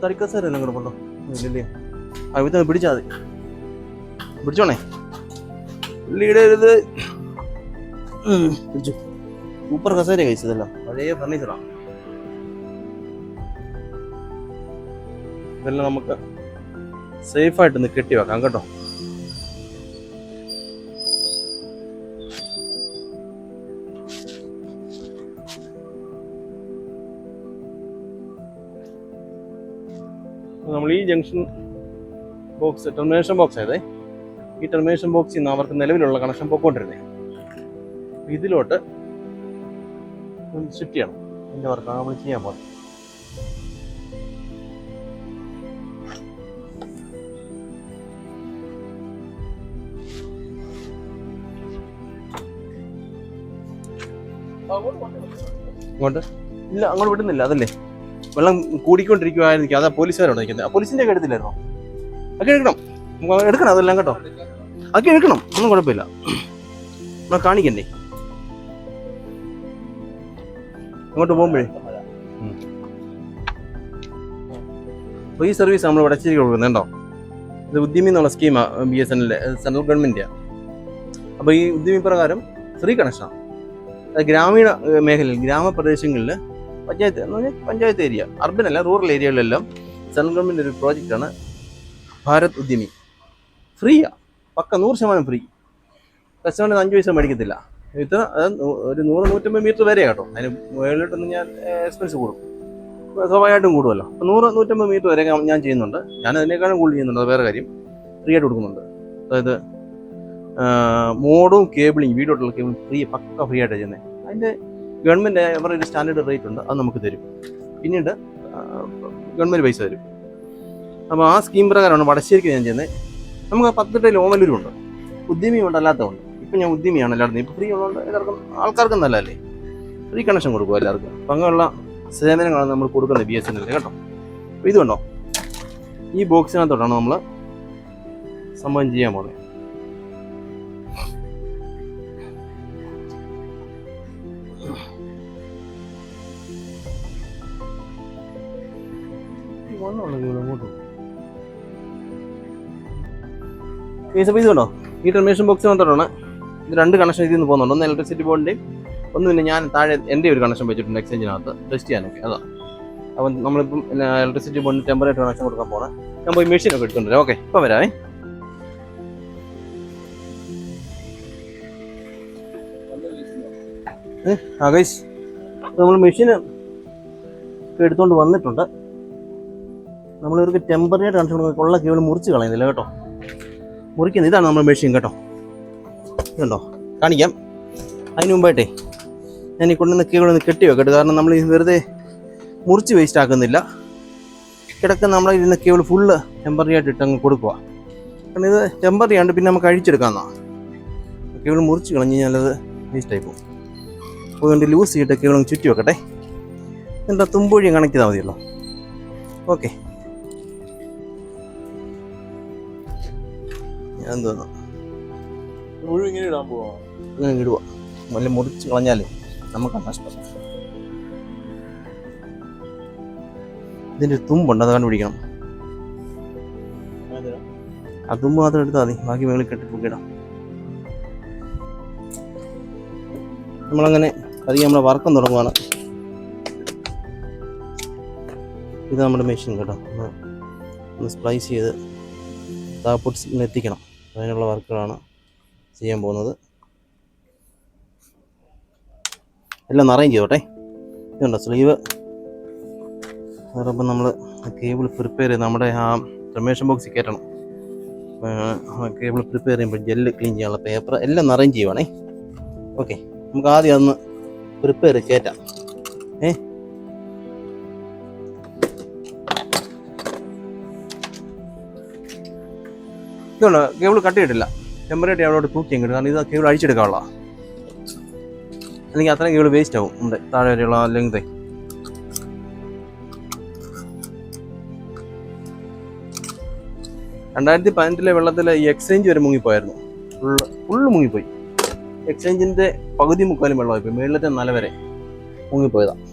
തറിക്കസേര എല്ലാം കിടപ്പുണ്ടോ? ഇല്ലല്ലേ, ഇതൊന്ന് പിടിച്ചാൽ മതി. പിടിച്ചോണേ, പുള്ളിയുടെ ഇത് പിടിച്ചു. സൂപ്പർ കസേര കഴിച്ചതല്ല, പഴയ ഫർണിച്ചറാണ്. ഇതെല്ലാം നമുക്ക് സേഫായിട്ടൊന്ന് കെട്ടി വെക്കാം കേട്ടോ. നമ്മൾ ഈ ജംഗ്ഷൻ ബോക്സ് ടെർമിനേഷൻ ബോക്സ് ആയതേ. ഈ ടെർമിനേഷൻ ബോക്സിൽ നിന്ന് അവർക്ക് നിലവിലുള്ള കണക്ഷൻ പോയിക്കൊണ്ടിരുന്നേ. ഇതിലോട്ട് ഷിഫ്റ്റ് ചെയ്യണം. അതിൻ്റെ വർക്കാണ് നമ്മൾ ചെയ്യാൻ പോകുന്നത്. അങ്ങോട്ട് ഇല്ല, അങ്ങോട്ട് വിടുന്നില്ല. അതല്ലേ വെള്ളം കൂടിക്കൊണ്ടിരിക്കുവായിരിക്കും. അതാ പോലീസുകാരോട് നിൽക്കുന്നത്. ആ പോലീസിൻ്റെ ഒക്കെ എടുത്തില്ലായിരുന്നോ? അതൊക്കെ എടുക്കണം, എടുക്കണം അതെല്ലാം കേട്ടോ. അതൊക്കെ എടുക്കണം, ഒന്നും കുഴപ്പമില്ല. നമ്മൾ കാണിക്കണ്ടേ അങ്ങോട്ട് പോകുമ്പോഴേ. അപ്പോൾ ഈ സർവീസ് നമ്മൾ വടശ്ശേരി കൊടുക്കുന്നുണ്ടോ? ഇത് ഉദ്യമി എന്നുള്ള സ്കീമാണ്, BSNL സെൻട്രൽ ഗവൺമെൻറ്റാണ്. അപ്പോൾ ഈ ഉദ്യമി പ്രകാരം ഫ്രീ കണക്ഷനാണ്. അത് ഗ്രാമീണ മേഖലയിൽ, ഗ്രാമപ്രദേശങ്ങളിൽ, പഞ്ചായത്ത് എന്ന് പറഞ്ഞാൽ പഞ്ചായത്ത് ഏരിയ, അർബൻ അല്ല, റൂറൽ ഏരിയകളിലെല്ലാം സെൻട്രൽ ഗവൺമെൻറ് ഒരു പ്രോജക്റ്റാണ് ഭാരത് ഉദ്യമി. ഫ്രീയാണ്, പക്ക 100% ഫ്രീ. കസ്റ്റമറിന് 5 പൈസ മേടിക്കത്തില്ല. ഇത്ര ഒരു 100-150 മീറ്റർ വരെ കേട്ടോ. അതിന് മുകളിലോട്ടൊന്നും ഞാൻ എക്സ്പെൻസ് കൂടും, സ്വാഭാവികമായിട്ടും കൂടുമല്ലോ. അപ്പോൾ 100-150 മീറ്റർ വരെ ഞാൻ ചെയ്യുന്നുണ്ട്. ഞാൻ അതിനേക്കാളും കൂടുതൽ ചെയ്യുന്നുണ്ട്, അത് വേറെ കാര്യം. ഫ്രീ ആയിട്ട് കൊടുക്കുന്നുണ്ട്. അതായത് മോഡും കേബിളിങ്, വീഡിയോട്ടുള്ള കേബിളിങ് ഫ്രീ, പക്ക ഫ്രീ ആയിട്ടാണ് ചെയ്യുന്നത്. അതിൻ്റെ ഗവൺമെൻറ് അവരുടെ ഒരു സ്റ്റാൻഡേർഡ് റേറ്റ് ഉണ്ട്, അത് നമുക്ക് തരും. പിന്നീട് ഗവൺമെൻറ് പൈസ തരും. അപ്പോൾ ആ സ്കീം പ്രകാരമാണ് വടശ്ശേരിക്ക് ഞാൻ ചെയ്യുന്നത്. നമുക്ക് 10 ഓമലൂരുണ്ട്, ഉദ്യമിയുണ്ട്, അല്ലാത്തതുണ്ട്. ഇപ്പം ഞാൻ ഉദ്യമിയാണ് എല്ലായിടത്തും. ഇപ്പോൾ ഫ്രീ ഉള്ളതുകൊണ്ട് എല്ലാവർക്കും ആൾക്കാർക്കും നല്ലതല്ലേ, ഫ്രീ കണക്ഷൻ കൊടുക്കും എല്ലാവർക്കും. അപ്പം അങ്ങനെയുള്ള സേവനങ്ങളാണ് നമ്മൾ കൊടുക്കുന്നത് BSNL കേട്ടോ. അപ്പോൾ ഇതുണ്ടോ, ഈ ബോക്സിനകത്തോട്ടാണ് നമ്മൾ സംഭവം ചെയ്യാൻ പോകുന്നത്. ഇത് കണ്ടോ, ഈ ടെർമിനേഷൻ ബോക്സിനകത്തോടാണ് ഇത് 2 കണക്ഷൻ ഇതിൽ നിന്ന് പോകുന്നുണ്ട്. ഒന്ന് ഇലക്ട്രിസിറ്റി ബോർഡിൻ്റെയും ഒന്ന് പിന്നെ ഞാൻ താഴെ എൻ്റെ ഒരു കണക്ഷൻ വെച്ചിട്ടുണ്ട് എക്സ്ചേഞ്ചിനകത്ത് ടെസ്റ്റ് ചെയ്യാനൊക്കെ. അതാ അപ്പം നമ്മളിപ്പം ഇലക്ട്രിസിറ്റി ബോർഡിന് ടെമ്പറേച്ചർ കണക്ഷൻ കൊടുക്കാൻ പോകണം. ഞാൻ പോയി മെഷീനൊക്കെ എടുത്തുകൊണ്ടിരാം. ഓക്കെ, ഇപ്പം വരാമേ. ഗൈസ്, നമ്മൾ മെഷീൻ എടുത്തുകൊണ്ട് വന്നിട്ടുണ്ട്. നമ്മളിവർക്ക് ടെമ്പറേച്ചർ കണക്ഷൻ കൊടുക്കാൻ ഉള്ള കേബിൾ മുറിച്ച് കളയുന്നില്ല കേട്ടോ, മുറിക്കുന്നത്. ഇതാണ് നമ്മുടെ മെഷീൻ കേട്ടോ. ഇതുണ്ടോ, കാണിക്കാം. അതിന് മുമ്പായിട്ടേ ഞാൻ ഈ കൊണ്ടുവന്ന കേബിൾ ഒന്ന് കെട്ടി വെക്കട്ടെ. കാരണം നമ്മൾ ഈ വെറുതെ മുറിച്ച് വേസ്റ്റ് ആക്കുന്നില്ല. കിടക്കുന്ന നമ്മൾ ഇരുന്ന കേബിൾ ഫുള്ള് ടെമ്പററി ആയിട്ട് ഇട്ടങ്ങ് കൊടുക്കുക. കാരണം ഇത് ടെമ്പററി ആണ്ട് പിന്നെ നമുക്ക് അഴിച്ചെടുക്കാമെന്നാണ്. കേബിൾ മുറിച്ച് കളഞ്ഞ് കഴിഞ്ഞാൽ അത് വേസ്റ്റായി പോകും. അതുകൊണ്ട് ലൂസ് ചെയ്തിട്ട് കേബിൾ ഒന്ന് ചുറ്റി വെക്കട്ടെ. എന്താ തുമ്പൊഴിയും കണക്ട് ചെയ്താൽ മതിയല്ലോ. ഓക്കെ, ഞാൻ തോന്നുന്നു മുഴുവൻ ഇങ്ങനെ ഇടാൻ പോവാ. ഇങ്ങനെ ഇടുക. വല്ല മുറിച്ച് കളഞ്ഞാലേ നമുക്ക് നഷ്ടം. ഇതിൻ്റെ തുമ്പുണ്ട്, അത് കണ്ടുപിടിക്കണം. ആ തുമ്പ് മാത്രം എടുത്താൽ മതി, ബാക്കി മേളിൽ കെട്ടി പൊക്കിയിടാം. നമ്മളങ്ങനെ അധികം നമ്മളെ വർക്കം തുടങ്ങുവാണ്. ഇത് നമ്മുടെ മെഷീൻ കേട്ടോ. ഒന്ന് സ്പ്ലൈസ് ചെയ്ത് ഔട്ട്പുട്ട് സിഗ്നൽ എത്തിക്കണം. അതിനുള്ള വർക്കുകളാണ് ചെയ്യാൻ പോകുന്നത്. എല്ലാം അറേഞ്ച് ചെയ്തോട്ടെ. ഇതുണ്ടോ സ്ലീവ്. അതോടൊപ്പം നമ്മൾ കേബിൾ പ്രിപ്പയർ ചെയ്ത് നമ്മുടെ ആ ട്രമേഷൻ ബോക്സിൽ കയറ്റണം. കേബിൾ പ്രിപ്പയർ ചെയ്യുമ്പോൾ ജെല്ല് ക്ലീൻ ചെയ്യാനുള്ള പേപ്പർ എല്ലാം അറേഞ്ച് ചെയ്യുവാണേ. ഓക്കെ, നമുക്ക് ആദ്യം അതൊന്ന് പ്രിപ്പയർ കയറ്റാം. ഇതുകൊണ്ട് കേബിൾ കട്ട് ചെയ്തിട്ടില്ല. ടെമ്പറേറ്റ് അവിടോട്ട് തൂക്കി കിട്ടും. കാരണം ഇത് കേബിൾ അഴിച്ചെടുക്കാനുള്ള, അല്ലെങ്കിൽ അത്രയും കേബിൾ വേസ്റ്റ് ആവും. ഉണ്ട് താഴെ വരെയുള്ള ലെങ്ത്. 2018 വെള്ളത്തിൽ ഈ എക്സ്ചേഞ്ച് വരെ മുങ്ങിപ്പോയായിരുന്നു. ഫുള്ള് മുങ്ങിപ്പോയി. എക്സ്ചേഞ്ചിൻ്റെ പകുതി മുക്കാലും വെള്ളമായിപ്പോയി. മേളിലത്തെ നില വരെ മുങ്ങിപ്പോയതാണ്.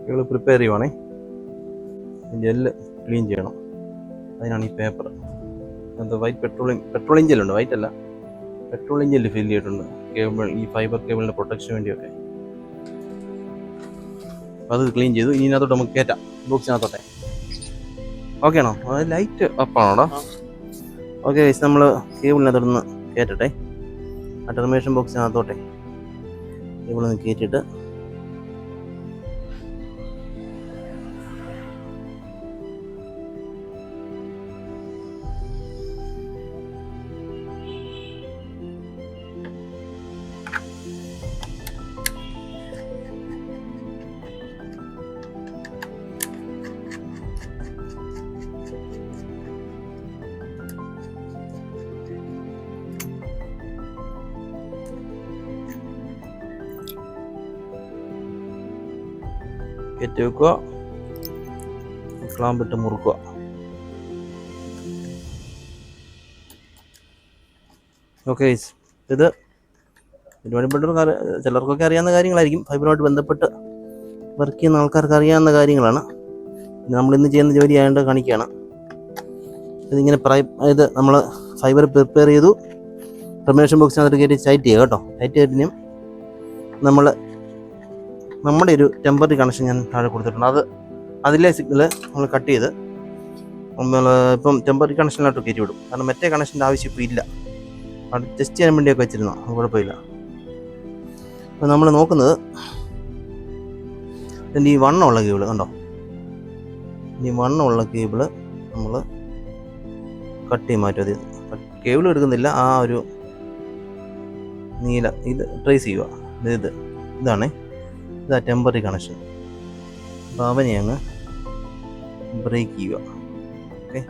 കേബിൾ പ്രിപ്പയർ ചെയ്യുവാണേ. ജെല്ല് ക്ലീൻ ചെയ്യണം. അതിനാണ് ഈ പേപ്പർ. അത് വൈറ്റ് പെട്രോളിയം ജെല്ലുണ്ട്. വൈറ്റ് അല്ല, പെട്രോളിയം ജെല്ല് ഫില്ല് ചെയ്തിട്ടുണ്ട് കേബിൾ, ഈ ഫൈബർ കേബിളിൻ്റെ പ്രൊട്ടക്ഷന് വേണ്ടിയൊക്കെ. അപ്പോൾ അത് ക്ലീൻ ചെയ്തു. ഇനി ഇതിനകത്തോട്ട് നമുക്ക് കയറ്റാം, ബോക്സിനകത്തോട്ടെ. ഓക്കെ ആണോ? അത് ലൈറ്റ് അപ്പാണോടാ? ഓക്കെ ഗൈസ്, നമ്മൾ കേബിളിനകത്തോട്ടൊന്ന് കയറ്റട്ടെ. ആ ടെർമിനേഷൻ ബോക്സിനകത്തോട്ടെ കേബിളൊന്ന് കയറ്റിയിട്ട് കയറ്റി വെക്കുക. ക്ലാമ്പിട്ട് മുറുക്കുക. ഓക്കെ, ഇത് ഒരുപാട് ചിലർക്കൊക്കെ അറിയാവുന്ന കാര്യങ്ങളായിരിക്കും. ഫൈബറുമായിട്ട് ബന്ധപ്പെട്ട് വർക്ക് ചെയ്യുന്ന ആൾക്കാർക്ക് അറിയാവുന്ന കാര്യങ്ങളാണ്. നമ്മളിന്ന് ചെയ്യുന്ന ജോലി ആയതുകൊണ്ട് കാണിക്കുകയാണ്. ഇതിങ്ങനെ ഇത് നമ്മൾ ഫൈബർ പ്രിപ്പയർ ചെയ്തു. ടെർമിനേഷൻ ബോക്സിനകത്ത് കയറ്റി ടൈറ്റ് ചെയ്യുക കേട്ടോ. ടൈറ്റ് ചെയ്തിട്ടും നമ്മുടെ ഒരു ടെമ്പററി കണക്ഷൻ ഞാൻ താഴെ കൊടുത്തിട്ടുണ്ട്. അതിലെ സിഗ്നൽ നമ്മൾ കട്ട് ചെയ്ത് ഇപ്പം ടെമ്പററി കണക്ഷനിലോട്ട് കയറ്റി വിടും. കാരണം മറ്റേ കണക്ഷൻ്റെ ആവശ്യം ഇപ്പോൾ ഇല്ല. അത് ടെസ്റ്റ് ചെയ്യാൻ വേണ്ടിയൊക്കെ വെച്ചിരുന്നോ, അത് കുഴപ്പമില്ല. അപ്പോൾ നമ്മൾ നോക്കുന്നത് ഇതിൻ്റെ ഈ വണ്ണമുള്ള കേബിള് കണ്ടോ. ഈ വണ്ണമുള്ള കേബിള് നമ്മൾ കട്ട് ചെയ്ത് മാറ്റും. അത് കേബിൾ എടുക്കുന്നില്ല, ആ ഒരു നീല ഇത് ട്രേസ് ചെയ്യുക. ഇതാണ് ഇതാ ടെമ്പററി കണക്ഷൻ. അപ്പോൾ അവനെ അങ്ങ് ബ്രേക്ക് ചെയ്യുക. ഓക്കെ,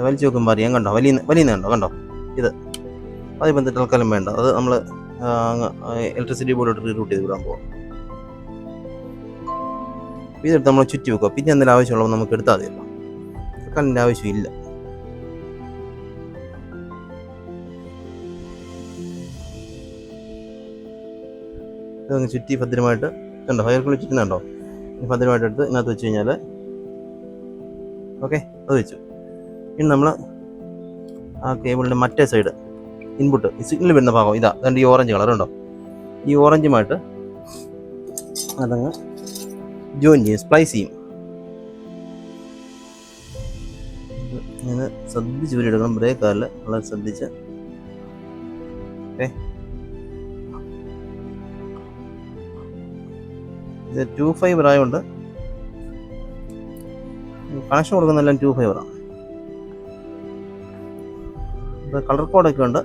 വലിച്ചു നോക്കുമ്പോൾ അറിയാം. കണ്ടോ, വലിയുന്നുണ്ടോ? കണ്ടോ, ഇത് അത് ബന്ധത്തിൽ തൽക്കാലം വേണ്ട. അത് നമ്മൾ ഇലക്ട്രിസിറ്റി ബോർഡോട്ട് റീറൂട്ട് ചെയ്ത് വിടാൻ പോകാം. ഇതെടുത്ത് നമ്മൾ ചുറ്റി വെക്കുക. പിന്നെ എന്തെങ്കിലും ആവശ്യമുള്ളപ്പോൾ നമുക്ക് എടുത്താൽ മതിയല്ലോ. തൽക്കാലിൻ്റെ ആവശ്യമില്ല. ഇതങ്ങ് ചുറ്റി ഭദ്രമായിട്ട് കണ്ടോ, ഫയർക്കുള്ളിൽ ചുറ്റുന്നുണ്ടോ? ഭദ്രമായിട്ട് എടുത്ത് ഇതിനകത്ത് വെച്ച് കഴിഞ്ഞാൽ ഓക്കെ, അത് വെച്ചു. ഇനി നമ്മൾ ആ കേബിളിൻ്റെ മറ്റേ സൈഡ് ഇൻപുട്ട്, ഈ സിഗ്നൽ വരുന്ന ഭാഗം ഇതാ. അതുകൊണ്ട് ഈ ഓറഞ്ച് കളർ ഉണ്ടോ, ഈ ഓറഞ്ചുമായിട്ട് അതങ്ങ് ജോയിൻ ചെയ്യും, സ്പ്ലൈസ് ചെയ്യും. ഇങ്ങനെ ശ്രദ്ധിച്ച് ഊരിയെടുക്കണം. ബ്രേക്ക് കാലിൽ വളരെ ശ്രദ്ധിച്ച്. ഓക്കെ, ഇത് 2 ഫൈബർ ആയതുകൊണ്ട് കണക്ഷൻ കൊടുക്കുന്നതെല്ലാം 2 ഫൈബറാണ്. ഇപ്പോൾ കളർ കോഡൊക്കെ ഉണ്ട്.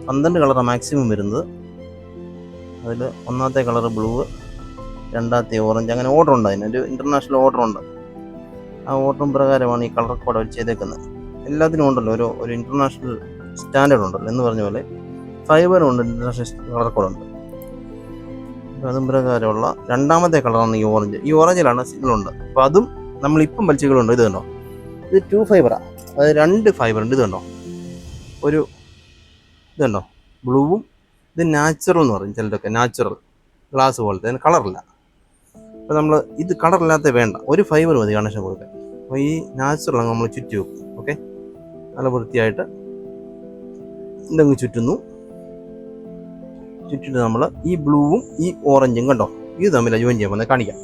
12 കളറാണ് മാക്സിമം വരുന്നത്. അതിൽ ഒന്നാമത്തെ കളർ ബ്ലൂ, രണ്ടാമത്തെ ഓറഞ്ച്, അങ്ങനെ ഓർഡർ ഉണ്ട്. അതിനൊരു ഇൻ്റർനാഷണൽ ഓർഡർ ഉണ്ട്. ആ ഓർഡർ പ്രകാരമാണ് ഈ കളർ കോഡ് അവർ ചെയ്തേക്കുന്നത്. എല്ലാത്തിനും ഉണ്ടല്ലോ ഒരു ഇൻ്റർനാഷണൽ സ്റ്റാൻഡേർഡ് ഉണ്ടല്ലോ എന്ന് പറഞ്ഞ പോലെ ഫൈബറുണ്ട്, ഇൻ്റർനാഷണൽ കളർ കോഡുണ്ട്. അതും പ്രകാരമുള്ള രണ്ടാമത്തെ കളറാണ് ഈ ഓറഞ്ച്. ഈ ഓറഞ്ചിലാണ് സിഗ്നലുണ്ട്. അപ്പോൾ അതും നമ്മളിപ്പം വലിച്ചുകളുണ്ട്. ഇത് കണ്ടോ, ഇത് 2 ഫൈബറാണ്, അതായത് 2 ഫൈബർ ഉണ്ട്. ഇതുണ്ടോ ഒരു ഇതുണ്ടോ ബ്ലൂവും, ഇത് നാച്ചുറൽ എന്ന് പറയും ചിലരൊക്കെ, നാച്ചുറൽ ഗ്ലാസ് പോലത്തെ, അതിന് കളറില്ല. അപ്പോൾ നമ്മൾ ഇത് കളറില്ലാത്ത വേണ്ട, ഒരു ഫൈബർ മതി കണക്ഷൻ കൊടുക്കാൻ. അപ്പോൾ ഈ നാച്ചുറൽ നമ്മൾ ചുറ്റി വെക്കും. ഓക്കെ, നല്ല വൃത്തിയായിട്ട് ഇതങ്ങ് ചുറ്റുന്നു. ചുറ്റിട്ട് നമ്മൾ ഈ ബ്ലൂവും ഈ ഓറഞ്ചും കണ്ടോ ഇത് തമ്മിൽ ജോയിൻ ചെയ്യാൻ പോകുന്നത് കാണിക്കാം.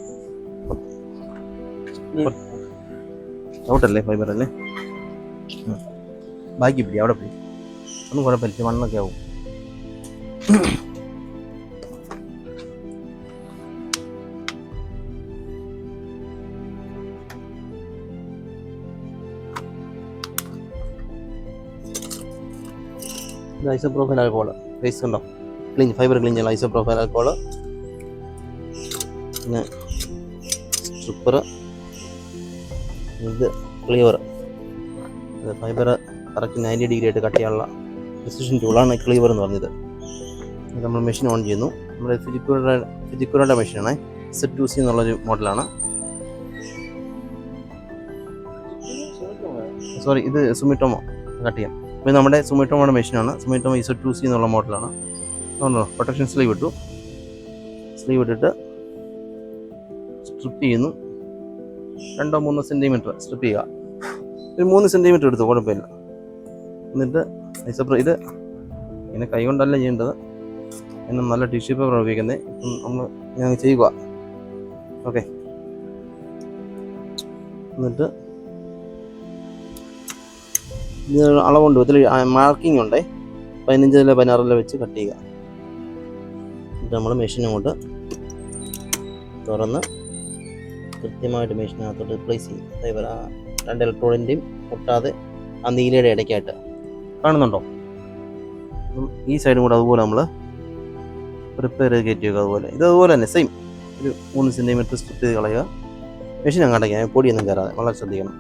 ഔട്ടല്ലേ ഫൈബർ അല്ലേ, ബാക്കി പിടി അവിടെ പിടി, ഒന്നും കുഴപ്പമില്ല, മണ്ണൊക്കെ ആവും. ഐസോപ്രോഫൈൽ ആൽക്കഹോൾ വേസ്റ്റ് ഉണ്ടോ, ക്ലീൻ ഫൈബർ ക്ലീൻ ചെയ്യാൻ ഐസോപ്രോഫൈൽ ആൽക്കഹോൾ, പിന്നെ സ്ട്രിപ്പർ, ഇത് ക്ലീവർ. ഫൈബർ കറക്റ്റ് 90 ഡിഗ്രി ആയിട്ട് കട്ട് ചെയ്യാനുള്ള പ്രിസിഷൻ ടൂളാണ് ക്ലീവർ എന്ന് പറഞ്ഞത്. ഇത് നമ്മൾ മെഷീൻ ഓൺ ചെയ്യുന്നു. നമ്മുടെ ഫിജിക്കുറയുടെ മെഷീനാണ്, Z2C എന്നുള്ളൊരു മോഡലാണ്. സോറി, ഇത് സുമിറ്റോമോ കട്ട് ചെയ്യാം. ഇത് നമ്മുടെ സുമിറ്റോമോയുടെ മെഷീനാണ്, സുമിറ്റോമോ Z2C എന്നുള്ള മോഡലാണ്. പ്രൊട്ടക്ഷൻ സ്ലീവ് ഇട്ടു, സ്ലീവ് ഇട്ടിട്ട് സ്ട്രിപ്പ് ചെയ്യുന്നു. 2-3 സെൻറ്റിമീറ്റർ സ്ട്രിപ്പ് ചെയ്യുക. ഒരു 3 സെൻറ്റിമീറ്റർ എടുത്തു, കുഴപ്പമില്ല. എന്നിട്ട് ഇത് ഇങ്ങനെ കൈ കൊണ്ടല്ല ചെയ്യേണ്ടത്, ഇങ്ങനെ നല്ല ടിഷ്യൂ പേപ്പർ ഉപയോഗിക്കുന്നത്. ഇപ്പം ഞാൻ ചെയ്യുക. ഓക്കെ, എന്നിട്ട് ഇത് അളവുണ്ട്, ഇതിൽ മാർക്കിംഗ് ഉണ്ടേ, 15 16 വെച്ച് കട്ട് ചെയ്യുക. എന്നിട്ട് നമ്മൾ മെഷീൻ അങ്ങോട്ട് തുറന്ന് കൃത്യമായിട്ട് മെഷീനകത്തോട്ട് പ്ലേസ് ചെയ്യും. ഫൈബർ ആ 2 ഇലക്ട്രോണിൻ്റെയും പൊട്ടാതെ ആ നീലയുടെ ഇടയ്ക്കായിട്ട് കാണുന്നുണ്ടോ. ഈ സൈഡും കൂടെ അതുപോലെ നമ്മൾ പ്രിപ്പയർ ചെയ്ത് കയറ്റി വെക്കുക. അതുപോലെ ഇതുപോലെ തന്നെ സെയിം ഒരു 3 സെൻറ്റിമീറ്റർ സ്ട്രിപ്പ് ചെയ്ത് കളയുക. മെഷീൻ അങ്ങോട്ടേക്ക് പൊടിയൊന്നും കയറാതെ വളരെ ശ്രദ്ധിക്കണം.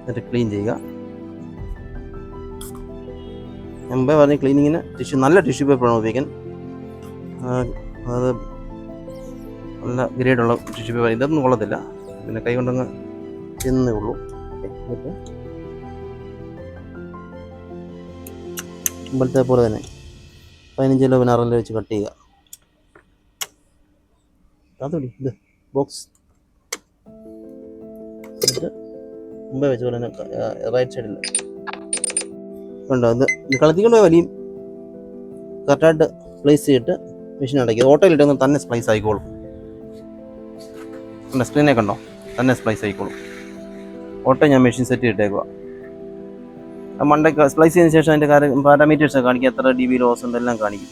എന്നിട്ട് ക്ലീൻ ചെയ്യുക. മുമ്പേ പറഞ്ഞ ക്ലീനിങ്ങിന് നല്ല ടിഷ്യൂ പേപ്പറാണ് ഉപയോഗിക്കാൻ. അത് നല്ല ഗ്രേഡുള്ള ടിഷ്യൂ പേപ്പർ, ഇതൊന്നും കൊള്ളത്തില്ല. പിന്നെ കൈ കൊണ്ടങ്ങ് ചെന്നേ ഉള്ളൂ. എന്നിട്ട് മുമ്പത്തെ പോലെ തന്നെ 15 16 വെച്ച് കട്ട് ചെയ്യുക. അതുകൂടി ഇത് ബോക്സ് എന്നിട്ട് മുമ്പേ വെച്ച് പോലെ തന്നെ റൈറ്റ് സൈഡിൽ കണ്ടോ, ഇത് കളത്തിക്കൊണ്ട് വലിയും കറക്റ്റായിട്ട് പ്ലേസ് ചെയ്തിട്ട് മെഷീൻ അടയ്ക്കുക. ഓട്ടോയിലിട്ടൊന്ന് തന്നെ സ്പ്ലൈസ് ആയിക്കോളും. സ്ക്രീനെ കണ്ടോ, തന്നെ സ്പ്ലൈസ് ആയിക്കോളും. ഓട്ടോ ഞാൻ മെഷീൻ സെറ്റ് ചെയ്തിട്ടേക്കുക. മണ്ടയ്ക്ക് സ്പ്ലൈസ് ചെയ്തതിന് ശേഷം അതിൻ്റെ പാരാമീറ്റേഴ്സ് കാണിക്കും, എത്ര dB ലോസ് ഉണ്ട് എല്ലാം കാണിക്കും.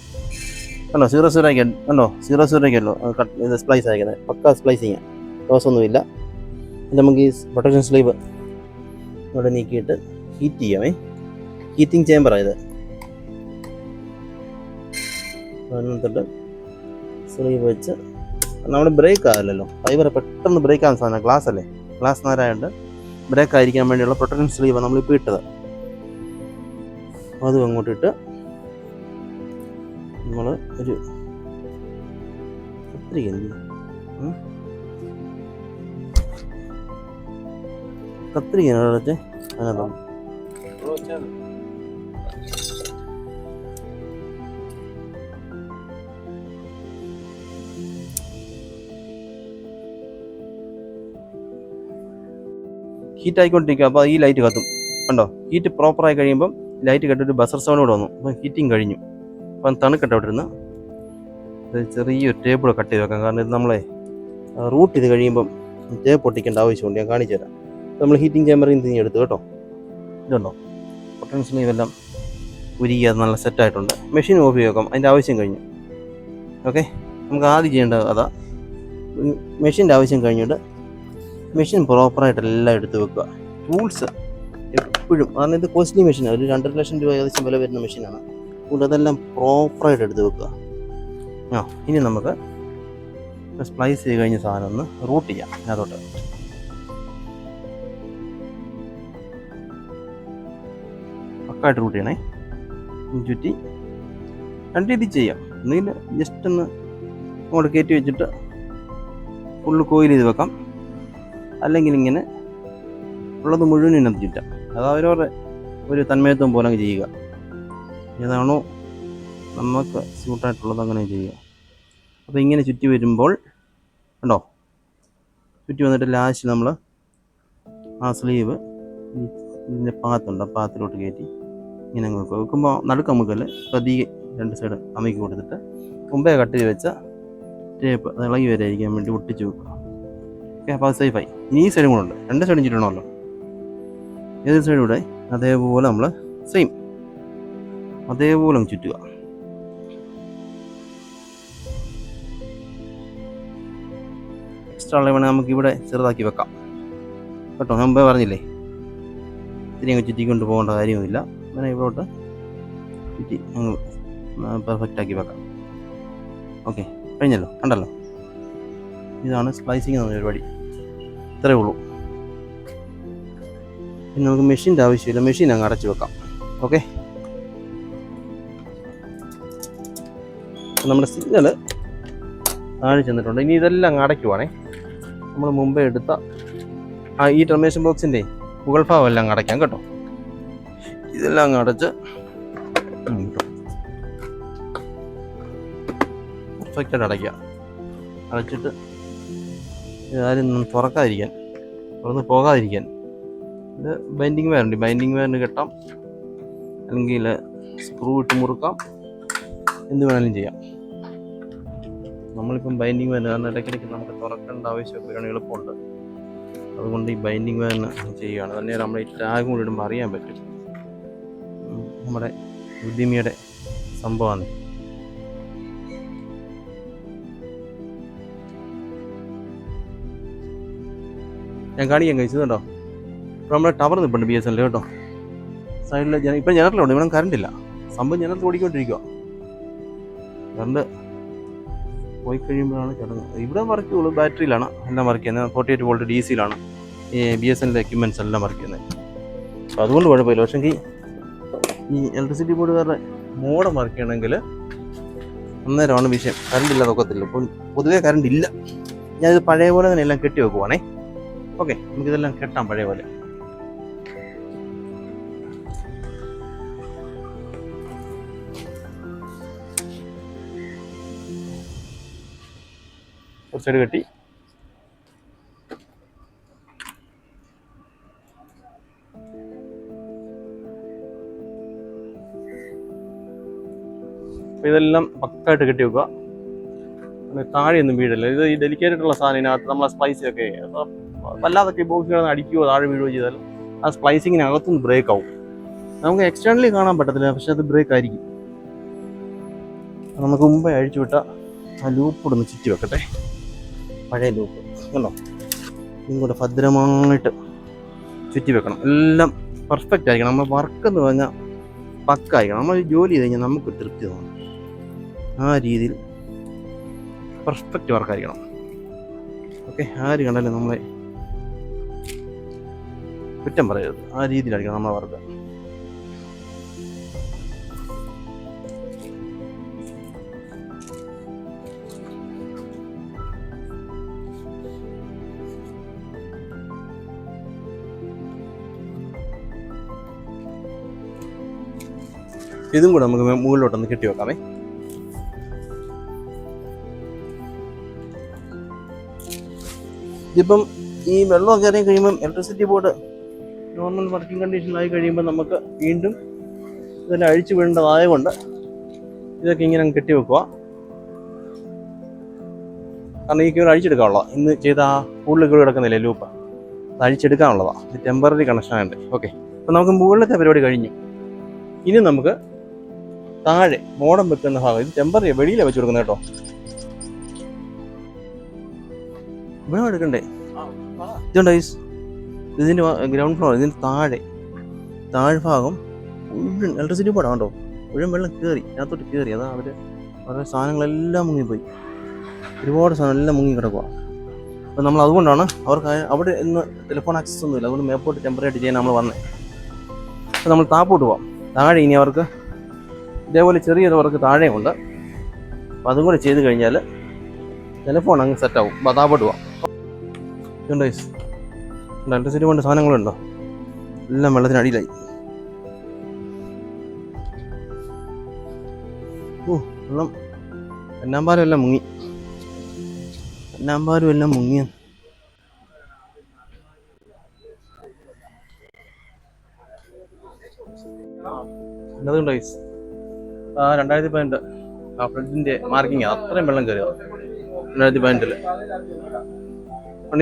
കണ്ടോ 0 കണ്ടോ 0 ഇത് സ്പ്ലൈസ് അയക്കുന്നത്, പക്ക സ്പ്ലൈസിങ്, ലോസ് ഒന്നുമില്ല. നമുക്ക് ഈ പ്രൊട്ടക്ഷൻ സ്ലീവ് ഇവിടെ നീക്കിയിട്ട് ഹീറ്റ് ചെയ്യാമേ. ഹീറ്റിംഗ് ചേമ്പറാണ് ഇത്. എന്നിട്ട് സ്ലീവ് വെച്ച് നമ്മൾ ബ്രേക്ക് ആകില്ലല്ലോ, ഫൈബർ പെട്ടെന്ന് ബ്രേക്ക് ആകുന്ന സാധനം, ഗ്ലാസ് അല്ലേ, ഗ്ലാസ് നേരായതുകൊണ്ട് ബ്രേക്ക് ആയിരിക്കാൻ വേണ്ടിയുള്ള പ്രൊട്ടക്ഷൻ സ്ലീവാണ് നമ്മളിപ്പോൾ ഇട്ടത്. അതും അങ്ങോട്ടിട്ട് നമ്മൾ ഒരു കത്രിക അതിനകത്താണ് ഹീറ്റ് ആയിക്കൊണ്ടിരിക്കുക. അപ്പോൾ ഈ ലൈറ്റ് കത്തും കണ്ടോ. ഹീറ്റ് പ്രോപ്പറായി കഴിയുമ്പം ലൈറ്റ് കെട്ടിട്ട് ബസർ സൗണ്ട് കൂടെ വന്നു. അപ്പം ഹീറ്റിംഗ് കഴിഞ്ഞു. അപ്പം തണുക്കട്ടെ അവിടെ ഇരുന്ന്. ചെറിയൊരു ടേബിൾ കട്ട് ചെയ്ത് വെക്കാം, കാരണം ഇത് നമ്മളെ റൂട്ട് ചെയ്ത് കഴിയുമ്പം ടേപ്പ് പൊട്ടിക്കേണ്ട ആവശ്യമുണ്ട്. ഞാൻ കാണിച്ചു തരാം. നമ്മൾ ഹീറ്റിംഗ് ചേമ്പറിൽ നിന്ന് എടുത്തു കേട്ടോ. ഇതുണ്ടോ പൊട്ടൻഷ്യൽ ഇതെല്ലാം ഉരുകി അത് നല്ല സെറ്റായിട്ടുണ്ട്. മെഷീൻ ഓഫ് ചെയ്ത് വെക്കാം, അതിൻ്റെ ആവശ്യം കഴിഞ്ഞു. ഓക്കെ, നമുക്ക് ആദ്യം ചെയ്യേണ്ടത് അതാ. മെഷീൻ്റെ ആവശ്യം കഴിഞ്ഞിട്ട് മെഷീൻ പ്രോപ്പറായിട്ട് എല്ലാം എടുത്ത് വെക്കുക. ടൂൾസ് എപ്പോഴും, കാരണം ഇത് കോസ്റ്റ്ലി മെഷീനാണ്, ഒരു 2.5 ലക്ഷം രൂപ ഏകദേശം വില വരുന്ന മെഷീനാണ്. അതുകൊണ്ട് അതെല്ലാം പ്രോപ്പറായിട്ട് എടുത്ത് വെക്കുക. ഇനി നമുക്ക് സ്പ്ലൈസ് ചെയ്ത് കഴിഞ്ഞ സാധനം ഒന്ന് റൂട്ട് ചെയ്യാം. അതിനകത്തോട്ട് പക്കായിട്ട് റൂട്ട് ചെയ്യണേ. ചുറ്റി 2 രീതി ചെയ്യാം. ഒന്നുകിൽ ജസ്റ്റ് ഒന്ന് അങ്ങോട്ട് കയറ്റി വെച്ചിട്ട് ഫുള്ള് കോയിൽ ചെയ്ത് വെക്കാം, അല്ലെങ്കിൽ ഇങ്ങനെ ഉള്ളത് മുഴുവനും ഇതിനകത്ത് ചുറ്റാം. അത് അവരവരുടെ ഒരു തന്മയത്വം പോലെ അങ്ങ് ചെയ്യുക. ഏതാണോ നമുക്ക് സ്യൂട്ടായിട്ടുള്ളത് അങ്ങനെ ചെയ്യുക. അപ്പോൾ ഇങ്ങനെ ചുറ്റി വരുമ്പോൾ ഉണ്ടോ, ചുറ്റി വന്നിട്ട് ലാസ്റ്റ് നമ്മൾ ആ സ്ലീവ് ഇതിൻ്റെ പാത്തുണ്ട്, ആ പാത്തിലോട്ട് കയറ്റി ഇങ്ങനെ അങ്ങ് വെക്കുക. വെക്കുമ്പോൾ നടുക്ക് അമുക്കല് പതിയെ 2 സൈഡ് അമുക്കി കൊടുത്തിട്ട് മുമ്പേ കട്ട് ചെയ്ത് വെച്ച ടേപ്പ് അത് ഇളകി വരാതിരിക്കാൻ വേണ്ടി ഒട്ടിച്ച് വെക്കുക. ഓക്കെ, അപ്പോൾ അത് സേഫായി. ഇനി ഈ സൈഡും കൂടെ ഉണ്ട്, 2 സൈഡും ചുറ്റണമല്ലോ. ഏതൊരു സൈഡും കൂടെ അതേപോലെ നമ്മൾ സെയിം അതേപോലെ അങ്ങ് ചുറ്റുക. എക്സ്ട്രാ ഉള്ള വേണേൽ നമുക്ക് ഇവിടെ ചെറുതാക്കി വെക്കാം കേട്ടോ. ഞാൻ മുമ്പേ പറഞ്ഞില്ലേ, ഇത്തിരി അങ്ങ് ചുറ്റിക്കൊണ്ട് പോകേണ്ട കാര്യമൊന്നുമില്ല. അങ്ങനെ ഇവിടോട്ട് ചുറ്റി അങ്ങ് പെർഫെക്റ്റ് ആക്കി വെക്കാം. ഓക്കെ, കഴിഞ്ഞല്ലോ, കണ്ടല്ലോ. ഇതാണ് സ്പ്ലൈസിങ് എന്ന പരിപാടി. ഇത്രയേ ഉള്ളൂ. പിന്നെ നമുക്ക് മെഷീൻ്റെ ആവശ്യമില്ല, മെഷീൻ അങ്ങ് അടച്ചു വെക്കാം. ഓക്കെ, നമ്മുടെ സിഗ്നൽ താഴെ ചെന്നിട്ടുണ്ട്. ഇനി ഇതെല്ലാം അങ്ങ് അടയ്ക്കുവാണേ. നമ്മൾ മുമ്പേ എടുത്ത ഈ ടെർമിനേഷൻ ബോക്സിൻ്റെ മുകൾ ഭാഗം എല്ലാം അങ്ങ് അടയ്ക്കാം കേട്ടോ. ഇതെല്ലാം അങ്ങ് അടച്ച് പെർഫെക്റ്റായിട്ട് അടയ്ക്കുക. അടച്ചിട്ട് ഇതാരും തുറക്കാതിരിക്കാൻ, തുറന്ന് പോകാതിരിക്കാൻ ഇത് ബൈൻഡിങ് വയറുണ്ട്. ബൈൻഡിങ് വയറിന് കെട്ടാം, അല്ലെങ്കിൽ സ്ക്രൂ ഇട്ട് മുറുക്കാം, എന്ത് വേണമെങ്കിലും ചെയ്യാം. നമ്മളിപ്പം ബൈൻഡിങ് വയറിന്, കാരണം ഇടയ്ക്കിടയ്ക്ക് നമുക്ക് തുറക്കേണ്ട ആവശ്യമൊക്കെ വരികയാണ്, എളുപ്പമുണ്ട്. അതുകൊണ്ട് ഈ ബൈൻഡിങ് വയറിന് ചെയ്യുകയാണ്. തന്നെ നമ്മൾ ഈ ടാഗ് കൂടി ഇടുമ്പോൾ അറിയാൻ പറ്റും. നമ്മുടെ ഉദ്യമയുടെ സംഭവമാണ്. ഞാൻ കാണിക്കാൻ കഴിച്ചതുണ്ടോ. ഇപ്പോൾ നമ്മുടെ ടവർ നിൽപ്പുണ്ട് BSNL കേട്ടോ. സൈഡിൽ ഇപ്പം ജനറലുണ്ട്, ഇവിടെ കറണ്ടില്ല. സംഭവം ജനറൽ ഓടിക്കൊണ്ടിരിക്കുക. കറണ്ട് പോയി കഴിയുമ്പോഴാണ് ചടങ്ങ്. ഇവിടെ വർക്ക് ചെയ്യുള്ളൂ, ബാറ്ററിയിലാണ് എല്ലാം വർക്ക് ചെയ്യുന്നത്. 48 വോൾട്ട് DC-യിലാണ് ഈ BSNL എക്യുപ്മെൻറ്റ്സ് എല്ലാം വർക്ക് ചെയ്യുന്നത്. അപ്പോൾ അതുകൊണ്ട് കുഴപ്പമില്ല. പക്ഷേ ഈ ഇലക്ട്രിസിറ്റി ബോർഡുകാരുടെ മോഡം വർക്ക് ചെയ്യണമെങ്കിൽ അന്നേരമാണ് വിഷയം. കറണ്ട് ഇല്ലാതെ ഒക്കത്തില്ല. ഇപ്പം പൊതുവേ കറണ്ട് ഇല്ല. ഞാനിത് പഴയ പോലെ തന്നെ എല്ലാം കെട്ടി വെക്കുവാണേ. ഓക്കെ, നമുക്കിതെല്ലാം കെട്ടാം പഴയ പോലെ. ഒരു സൈഡ് കെട്ടി ഇതെല്ലാം പക്കായിട്ട് കെട്ടി വെക്കുക. താഴെയൊന്നും വീഴില്ല. ഇത് ഈ ഡെലിക്കേറ്റ് ആയിട്ടുള്ള സാധനം, ഇതിനകത്ത് നമ്മളെ സ്പ്ലൈസ് ഒക്കെ വല്ലാതൊക്കെ ബോക്സുകളൊന്നും അടിക്കുകയോ താഴെ വീഴുകയോ ചെയ്താൽ ആ സ്പ്ലൈസിങ്ങിനകത്തുനിന്ന് ബ്രേക്ക് ആവും. നമുക്ക് എക്സ്റ്റേണലി കാണാൻ പറ്റത്തില്ല, പക്ഷെ അത് ബ്രേക്ക് ആയിരിക്കും. നമുക്ക് മുമ്പേ അഴിച്ചു വിട്ട ആ ലൂപ്പ് ഒന്ന് ചുറ്റി വെക്കട്ടെ, പഴയ ലൂപ്പ് കണ്ടോ. ഇതും കൂടെ ഭദ്രമായിട്ട് ചുറ്റി വെക്കണം. എല്ലാം പെർഫെക്റ്റ് ആയിരിക്കണം. നമ്മൾ വർക്ക് എന്ന് പറഞ്ഞാൽ പക്കായിരിക്കണം. നമ്മൾ ജോലി ചെയ്ത് കഴിഞ്ഞാൽ നമുക്ക് തൃപ്തി തോന്നും. ആ രീതിയിൽ പെർഫെക്റ്റ് വർക്കായിരിക്കണം. ഓക്കെ, ആര് കണ്ടാലും നമ്മളെ കുറ്റം പറയരുത്. ആ രീതിയിലായിരിക്കണം നമ്മളെ വർക്ക്. ഇതും കൂടെ നമുക്ക് മുകളിലോട്ടൊന്ന് കെട്ടി വെക്കാമേ. ഇതിപ്പം ഈ വെള്ളമൊക്കെ ഇറങ്ങി കഴിയുമ്പം ഇലക്ട്രിസിറ്റി ബോർഡ് നോർമൽ വർക്കിംഗ് കണ്ടീഷനിലായി കഴിയുമ്പോൾ നമുക്ക് വീണ്ടും ഇതെല്ലാം അഴിച്ചു വിടേണ്ടതായതുകൊണ്ട് ഇതൊക്കെ ഇങ്ങനെ കെട്ടി വെക്കുക. കാരണം ഈ ക്യൂർ അഴിച്ചെടുക്കാനുള്ള ഇന്ന് ചെയ്ത ആ കൂടുതൽ ക്യൂർ കിടക്കുന്നില്ലേ ലൂപ്പ്, അത് അഴിച്ചെടുക്കാനുള്ളതാണ്. ഇത് ടെമ്പററി കണക്ഷനായിട്ട്. ഓക്കെ, അപ്പം നമുക്ക് മുകളിലത്തെ പരിപാടി കഴിഞ്ഞു. ഇനി നമുക്ക് താഴെ മോഡം വെക്കുന്ന ഭാഗം, ഇത് ടെമ്പററി വെളിയിലാണ് വെച്ച് കൊടുക്കുന്നത് കേട്ടോ. ഇവിടെ എടുക്കണ്ടേ? ഇതുണ്ട് ഇതിൻ്റെ ഗ്രൗണ്ട് ഫ്ലോർ, ഇതിൻ്റെ താഴ്ഭാഗം മുഴുവൻ ഇലക്ട്രിസിറ്റി ബോർഡാണ് കേട്ടോ. മുഴുവൻ വെള്ളം കയറി അതിനകത്തോട്ട് കയറി. അതാ അവരുടെ സാധനങ്ങളെല്ലാം മുങ്ങിപ്പോയി. ഒരുപാട് സാധനം എല്ലാം മുങ്ങി കിടക്കുക. അപ്പോൾ നമ്മൾ അതുകൊണ്ടാണ് അവർക്ക് അവിടെ ഇന്ന് ടെലിഫോൺ ആക്സസ് ഒന്നുമില്ല. അതുകൊണ്ട് മേപ്പോട്ട് ടെമ്പററി ആയിട്ട് ചെയ്യാൻ നമ്മൾ വന്നത്. അപ്പോൾ നമ്മൾ താപ്പോട്ട് പോവാം. താഴെ ഇനി അവർക്ക് ഇതേപോലെ ചെറിയൊരു വർക്ക് താഴെയുണ്ട്. അപ്പോൾ അതും കൂടെ ചെയ്ത് കഴിഞ്ഞാൽ ടെലിഫോൺ അങ്ങ് സെറ്റാവും. അപ്പോൾ താപ്പോട്ട് പോവാം. ഇതുണ്ട് ഇലക്ട്രിസിറ്റി കൊണ്ട് സാധനങ്ങളുണ്ടോ. എല്ലാം വെള്ളത്തിനടിയിലായി. വെള്ളം കന്നാമ്പാലും എല്ലാം മുങ്ങി. കന്നാമ്പാലും എല്ലാം മുങ്ങിയ. അതുകൊണ്ട് 2018 ആ ഫ്ലഡിന്റെ മാർക്കിങ് അത്രയും വെള്ളം കയറിയോ 2018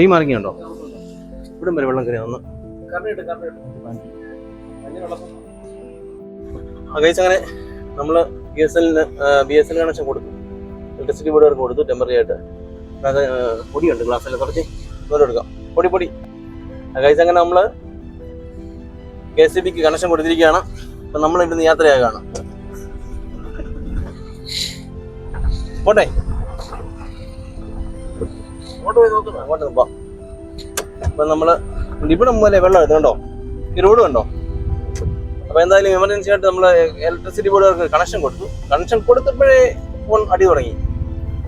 ഈ മാർക്കിങ് ഉണ്ടോ? ഇവിടം വരെ വെള്ളം കയറിയ ഒന്ന്. അങ്ങനെ നമ്മൾ BSNL കണക്ഷൻ കൊടുത്തു, ഇലക്ട്രിസിറ്റി ബോർഡുകാർക്ക് കൊടുത്തു ടെമ്പററി ആയിട്ട്. അത് പൊടിയുണ്ട് ഗ്ലാസ്സിൽ കുറച്ച് ദൂരം എടുക്കാം, പൊടി. അങ്ങനെ നമ്മൾ KCBക്ക് കണക്ഷൻ കൊടുത്തിരിക്കുകയാണ്. അപ്പം നമ്മൾ ഇവിടുന്ന് യാത്രയാകാണ്. പോട്ടെ, അങ്ങോട്ട് പോയി നോക്കുന്നു, അങ്ങോട്ട് നിൽക്കാം. അപ്പം നമ്മൾ ഇവിടെ പോലെ വെള്ളം കണ്ടോ, ഈ റോഡ് കണ്ടോ. അപ്പോൾ എന്തായാലും എമർജൻസി ആയിട്ട് നമ്മൾ ഇലക്ട്രിസിറ്റി ബോർഡുകാർക്ക് കണക്ഷൻ കൊടുത്തു. കണക്ഷൻ കൊടുത്തപ്പോഴേ ഫോൺ അടി തുടങ്ങി.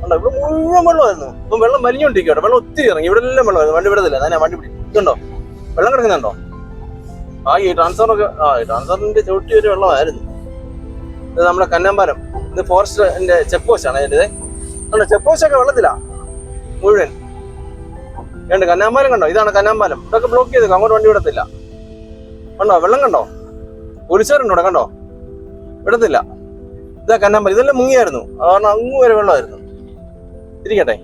ഉണ്ടോ, ഇവിടെ മുഴുവൻ വെള്ളമായിരുന്നു. ഇപ്പം വെള്ളം വലിഞ്ഞുകൊണ്ടിരിക്കുകയാണ്. വെള്ളം ഒത്തിരി ഇറങ്ങി. ഇവിടെ എല്ലാം വെള്ളമായിരുന്നു. വണ്ടി വിടത്തില്ല. ഞാൻ വണ്ടി പിടി ഇതുണ്ടോ, വെള്ളം കിടക്കുന്നുണ്ടോ? ഈ ട്രാൻസ്ഫറിന്റെ ചവിട്ടി ഒരു വെള്ളമായിരുന്നു. ഇത് നമ്മുടെ കന്നാമ്പാലം, ഇത് ഫോറസ്റ്റിന്റെ ചെക്ക് പോസ്റ്റ് ആണ്. അതിൻ്റെ ചെക്ക് പോസ്റ്റ് ഒക്കെ വെള്ളത്തിലാ മുഴുവൻ. കണ്ടോ കന്നാമ്പാലം കണ്ടോ, ഇതാണ് കന്നാമ്പാലം. ഇതൊക്കെ ബ്ലോക്ക് ചെയ്തു, അങ്ങോട്ട് വണ്ടി വിടത്തില്ല. കണ്ടോ വെള്ളം കണ്ടോ, പോലീസുകാരുണ്ടോ ഇവിടെ കണ്ടോ, വിടത്തില്ല. ഇതാ കന്നാമ്പാലം. ഇതെല്ലാം മുങ്ങിയായിരുന്നു, കാരണം അങ്ങ് വരെ വെള്ളമായിരുന്നു. ഇരിക്കട്ടെ,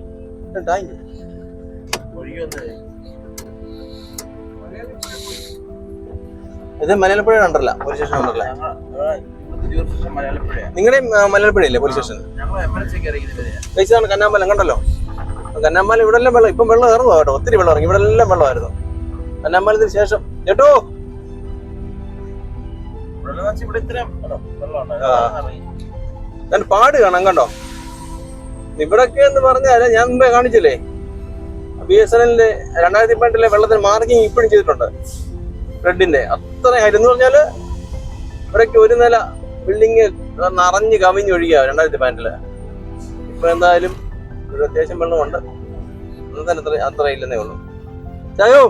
ഇത് മലയാളപ്പുഴ ഉണ്ടല്ല, പോലീസ് സ്റ്റേഷൻ ഉണ്ടല്ലേ? നിങ്ങളുടെ മലയാളപ്പുഴയില്ലേ പോലീസ് സ്റ്റേഷൻ? കഴിച്ചതാണ് കന്നാമ്പാലം. കണ്ടല്ലോ കന്നാമ്പാലം. ഇവിടെ എല്ലാം വെള്ളം, ഇപ്പം വെള്ളം ഇറങ്ങുക കേട്ടോ, ഒത്തിരി വെള്ളം ഇറങ്ങി. ഇവിടെ എല്ലാം വെള്ളമായിരുന്നു. കന്നാമ്പാലത്തിന് ശേഷം കേട്ടോ പാട് കാണാം. കണ്ടോ ഇവിടൊക്കെ എന്ന് പറഞ്ഞാല് ഞാൻ മുമ്പേ കാണിച്ചില്ലേ, BSNL 2018 വെള്ളത്തിന് മാർക്കിങ് ഇപ്പോഴും ചെയ്തിട്ടുണ്ട്. ഫ്ലഡിന്റെ അത്ര ഹൈറ്റ് എന്ന് പറഞ്ഞാല് ഇവിടേക്ക് ഒരു നില ബിൽഡിങ് നിറഞ്ഞ് കവിഞ്ഞൊഴിയുക 2018. ഇപ്പൊ എന്തായാലും ഒരു അത്യാവശ്യം വെള്ളമുണ്ട്. തന്നെ അത്ര ഇല്ലെന്നേ ഉള്ളൂ. ചായോ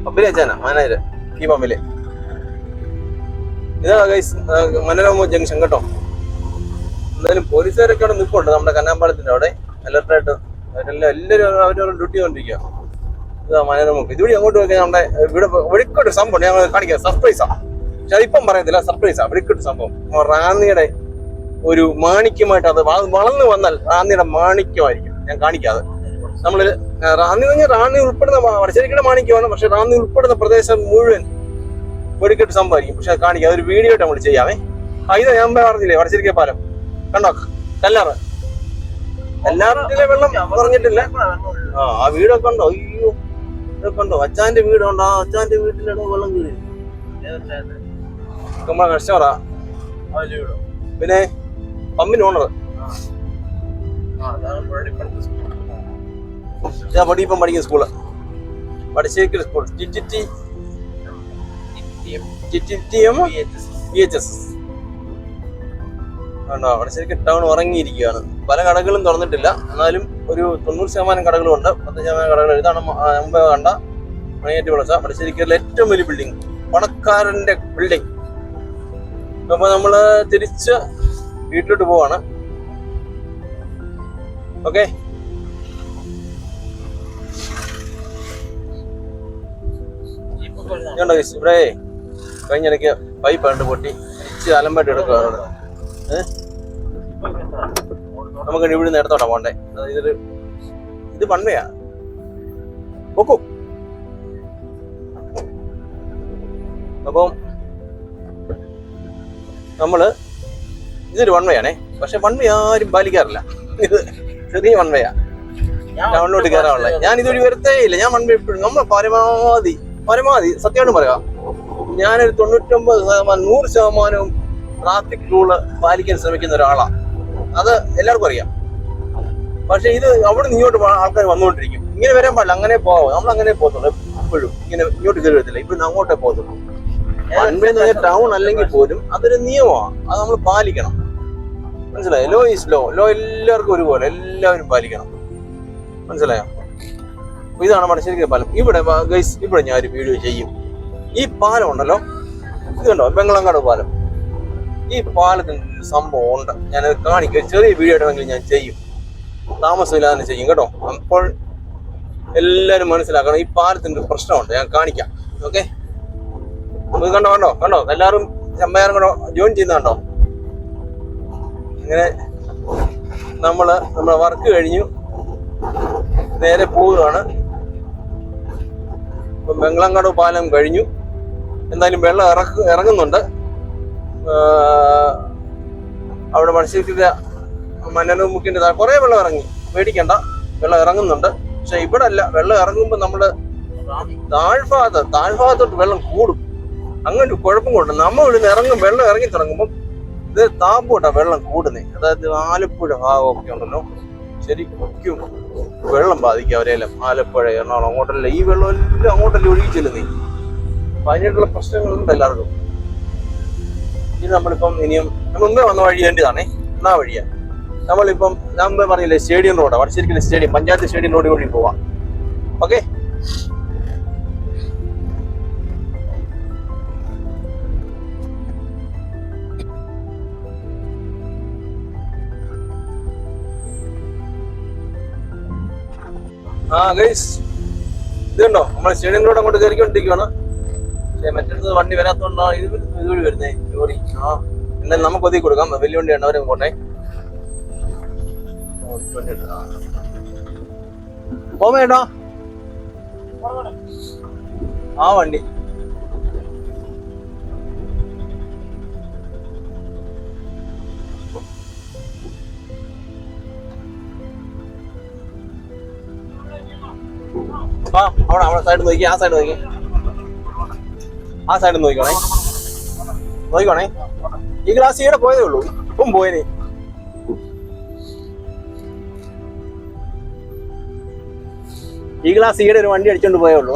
പമ്പിലെ അച്ഛനാ മാനേജര്, ഈ പമ്പില്. ഇതാ ഗൈസ് മനോരമ ജംഗ്ഷൻ കേട്ടോ. എന്തായാലും പോലീസുകാരൊക്കെ അവിടെ നിൽപ്പുണ്ട് നമ്മുടെ കന്നാമ്പാലത്തിന്റെ അവിടെ അലർട്ടായിട്ട്. എല്ലാവരും അവരവരുടെ ഡ്യൂട്ടി കൊണ്ടിരിക്കുക. ഇതാ മനോരമ. ഇതുവഴി അങ്ങോട്ട് പോയി നമ്മുടെ ഇവിടെ വെടിക്കൊരു സംഭവം ഞങ്ങൾ കാണിക്കാം. സർപ്രൈസാ, പക്ഷെ അതിപ്പം പറയത്തില്ല. സർപ്രൈസാ, വെടിക്കൊരു സംഭവം. റാന്നിയുടെ ഒരു മാണിക്യമായിട്ട്, അത് വളർന്നു വന്നാൽ റാന്നിയുടെ മാണിക്യമായിരിക്കും. ഞാൻ കാണിക്കാതെ നമ്മള് റാന്നി പറഞ്ഞാൽ റാന്നി ഉൾപ്പെടുന്ന വടശ്ശേരിക്കയുടെ മാണിക്യമാണ്. പക്ഷെ റാന്നി ഉൾപ്പെടുന്ന പ്രദേശം മുഴുവൻ വെടിക്കെട്ട് സംഭവമായിരിക്കും. പക്ഷെ കാണിക്കാം, അതൊരു വീഡിയോ ആയിട്ട് നമ്മൾ ചെയ്യാമേ. ഇതാ ഞാൻ പറഞ്ഞില്ലേ വടശ്ശേരിക്ക പാലം കണ്ടോ, കല്ലാറ്. എല്ലാറിലെ വെള്ളം പറഞ്ഞിട്ടില്ല. ആ വീടൊക്കെ ഉണ്ടോ, അയ്യോ ഇതൊക്കെ ഉണ്ടോ. അച്ചാന്റെ വീടുണ്ടോ, ആ അച്ചാന്റെ വീട്ടിലാണ് വെള്ളം കയറി. നമ്മളെ കസ്റ്റമറാ. പിന്നെ പമ്പിന് ഓണർ. ഇപ്പം പഠിക്കുന്ന സ്കൂള് വടശ്ശേരിക്കൽ സ്കൂൾ TTTM കണ്ടോ. വടശ്ശേരിക്കൽ ടൗൺ ഉറങ്ങിയിരിക്കുകയാണ്. പല കടകളും തുറന്നിട്ടില്ല, എന്നാലും ഒരു 90% കടകളും ഉണ്ട്. 10% കടകൾ. ഇതാണ് മുമ്പ് കണ്ട മണിയേറ്റ് വിളച്ച വടശ്ശേരിക്കലിലെ ഏറ്റവും വലിയ ബിൽഡിംഗ്, പണക്കാരന്റെ ബിൽഡിംഗ്. അപ്പൊ നമ്മള് തിരിച്ച് വീട്ടിലോട്ട് പോവാണ്. ഓക്കെ, ഇവിടെ കഴിഞ്ഞിടയ്ക്ക് പൈപ്പ് കണ്ട് പൊട്ടി ഇച്ചിരി അലമ്പായിട്ട് എടുക്കുകയാണ്. നമുക്ക് ഇവിടെ നേരത്തോട്ടാ പോണ്ടേ. ഇത് വൺവേയാ. നോക്കൂ, അപ്പം നമ്മള് ഇതൊരു വൺവേ ആണേ. പക്ഷെ വൺവേ ആരും പാലിക്കാറില്ല. ഇത് ചെറിയ വൺവേയാ, ടൗണിലോട്ട് കയറാനുള്ള. ഞാൻ ഇതൊരു വരത്തേ ഇല്ല. ഞാൻ വൺവേ എപ്പോഴും നമ്മൾ പരമാവധി സത്യമായിട്ട് പറയാം, ഞാനൊരു 99% 100% ട്രാഫിക് റൂള് പാലിക്കാൻ ശ്രമിക്കുന്ന ഒരാളാണ്. അത് എല്ലാവർക്കും അറിയാം. പക്ഷെ ഇത് അവിടെ നിന്ന് ഇങ്ങോട്ട് ആൾക്കാർ വന്നുകൊണ്ടിരിക്കും. ഇങ്ങനെ വരാൻ പാടില്ല, അങ്ങനെ പോകാം. നമ്മൾ അങ്ങനെ പോകത്തുള്ളൂ. എപ്പോഴും ഇങ്ങനെ ഇങ്ങോട്ട് കയറി വരത്തില്ല. ഇപ്പൊ അങ്ങോട്ടേ പോകത്തുള്ളൂ. വൺവേ എന്ന് പറഞ്ഞാൽ ടൗൺ അല്ലെങ്കിൽ പോലും അതൊരു നിയമമാണ്. അത് നമ്മൾ പാലിക്കണം. മനസ്സിലായി? Law is law. ലോ എല്ലാവർക്കും ഒരുപോലെ, എല്ലാവരും പാലിക്കണം. മനസ്സിലായോ? അപ്പൊ ഇതാണ് മണശ്ശേരിക്കര പാലം. ഇവിടെ ഗൈസ്, ഇവിടെ ഞാൻ ഒരു വീഡിയോ ചെയ്യും. ഈ പാലം ഉണ്ടല്ലോ, ഇത് കണ്ടോ, വെങ്ങളങ്ങാട് പാലം. ഈ പാലത്തിന് സംഭവം ഉണ്ട്, ഞാനത് കാണിക്കും. ചെറിയ വീഡിയോ ആയിട്ടാണെങ്കിൽ ഞാൻ ചെയ്യും, താമസമില്ലാതെ തന്നെ ചെയ്യും കേട്ടോ. അപ്പോൾ എല്ലാവരും മനസ്സിലാക്കണം, ഈ പാലത്തിന്റെ ഒരു പ്രശ്നമുണ്ട്, ഞാൻ കാണിക്കാം. ഓക്കെ, ഇത് കണ്ടോ കണ്ടോ കണ്ടോ, എല്ലാവരും ചമ്മയാറും കൂടെ ജോയിൻ ചെയ്യുന്നുണ്ടോ? ഇങ്ങനെ നമ്മളെ വർക്ക് കഴിഞ്ഞു നേരെ പോവുകയാണ്. ഇപ്പം വെങ്ങളങ്ങാട് പാലം കഴിഞ്ഞു. എന്തായാലും വെള്ളം ഇറങ്ങുന്നുണ്ട്. അവിടെ മണശ്ശേരിക്കര മന്നനമുക്കിന്റെ കുറെ വെള്ളം ഇറങ്ങി, പേടിക്കണ്ട, വെള്ളം ഇറങ്ങുന്നുണ്ട്. പക്ഷെ ഇവിടെ അല്ല, വെള്ളം ഇറങ്ങുമ്പോൾ നമ്മുടെ താഴ്ഭാഗത്തോട്ട് വെള്ളം കൂടും. അങ്ങനെ ഒരു കുഴപ്പം കൊണ്ട് നമ്മൾ ഇവിടുന്ന് വെള്ളം ഇറങ്ങി തുടങ്ങുമ്പോൾ ഇത് താമ്പോട്ടാ വെള്ളം കൂടുന്നേ. അതായത് ആലപ്പുഴ ഭാഗമൊക്കെ ഉണ്ടല്ലോ, ശരിക്കും വെള്ളം ബാധിക്കും അവരെല്ലാം. ആലപ്പുഴ, എറണാകുളം അങ്ങോട്ടല്ല, ഈ വെള്ളം എല്ലാം അങ്ങോട്ടല്ലേ ഒഴുകി ചെല്ലുന്നേ. അപ്പൊ അതിനായിട്ടുള്ള പ്രശ്നങ്ങളുണ്ട് എല്ലാവർക്കും. ഇത് നമ്മളിപ്പം ഇനിയും മുമ്പേ വന്ന വഴി വേണ്ടിയതാണേ, എന്നാ വഴിയാ. നമ്മളിപ്പം ഞാൻ മുമ്പേ പറഞ്ഞില്ലേ, സ്റ്റേഡിയം റോഡാണ്, Vadasserikkara stadium, panchayat stadium road വഴി പോവാം. ഓക്കെ, ഗൈസ് ഇത് കണ്ടോ, നമ്മളെ സ്റ്റേഡിയം റോഡ് അങ്ങോട്ട് കയറിക്കൊണ്ടിരിക്കുകയാണ്. പക്ഷെ മറ്റടുത്ത് വണ്ടി വരാത്തോണ്ടാണ് ഇതുവഴി വരുന്നേ ലോറി. എന്നാലും നമുക്ക് ഒതുക്കി കൊടുക്കാം, വലിയ വണ്ടിയാണ്, അവരെ പോട്ടെ. പോമേട്ടോ ആ വണ്ടി. അവിടെ സൈഡ് നോക്കി, ആ സൈഡ് നോക്കി, ആ സൈഡ് നോക്കിക്കോണേ, നോക്കിക്കോണേ. ഈ ഗ്ലാസ് ഈടെ പോയതേ ഉള്ളൂ, ഇപ്പം പോയനെ. ഈ ഗ്ലാസ് ഈടെ ഒരു വണ്ടി അടിച്ചോണ്ട് പോയേ ഉള്ളൂ.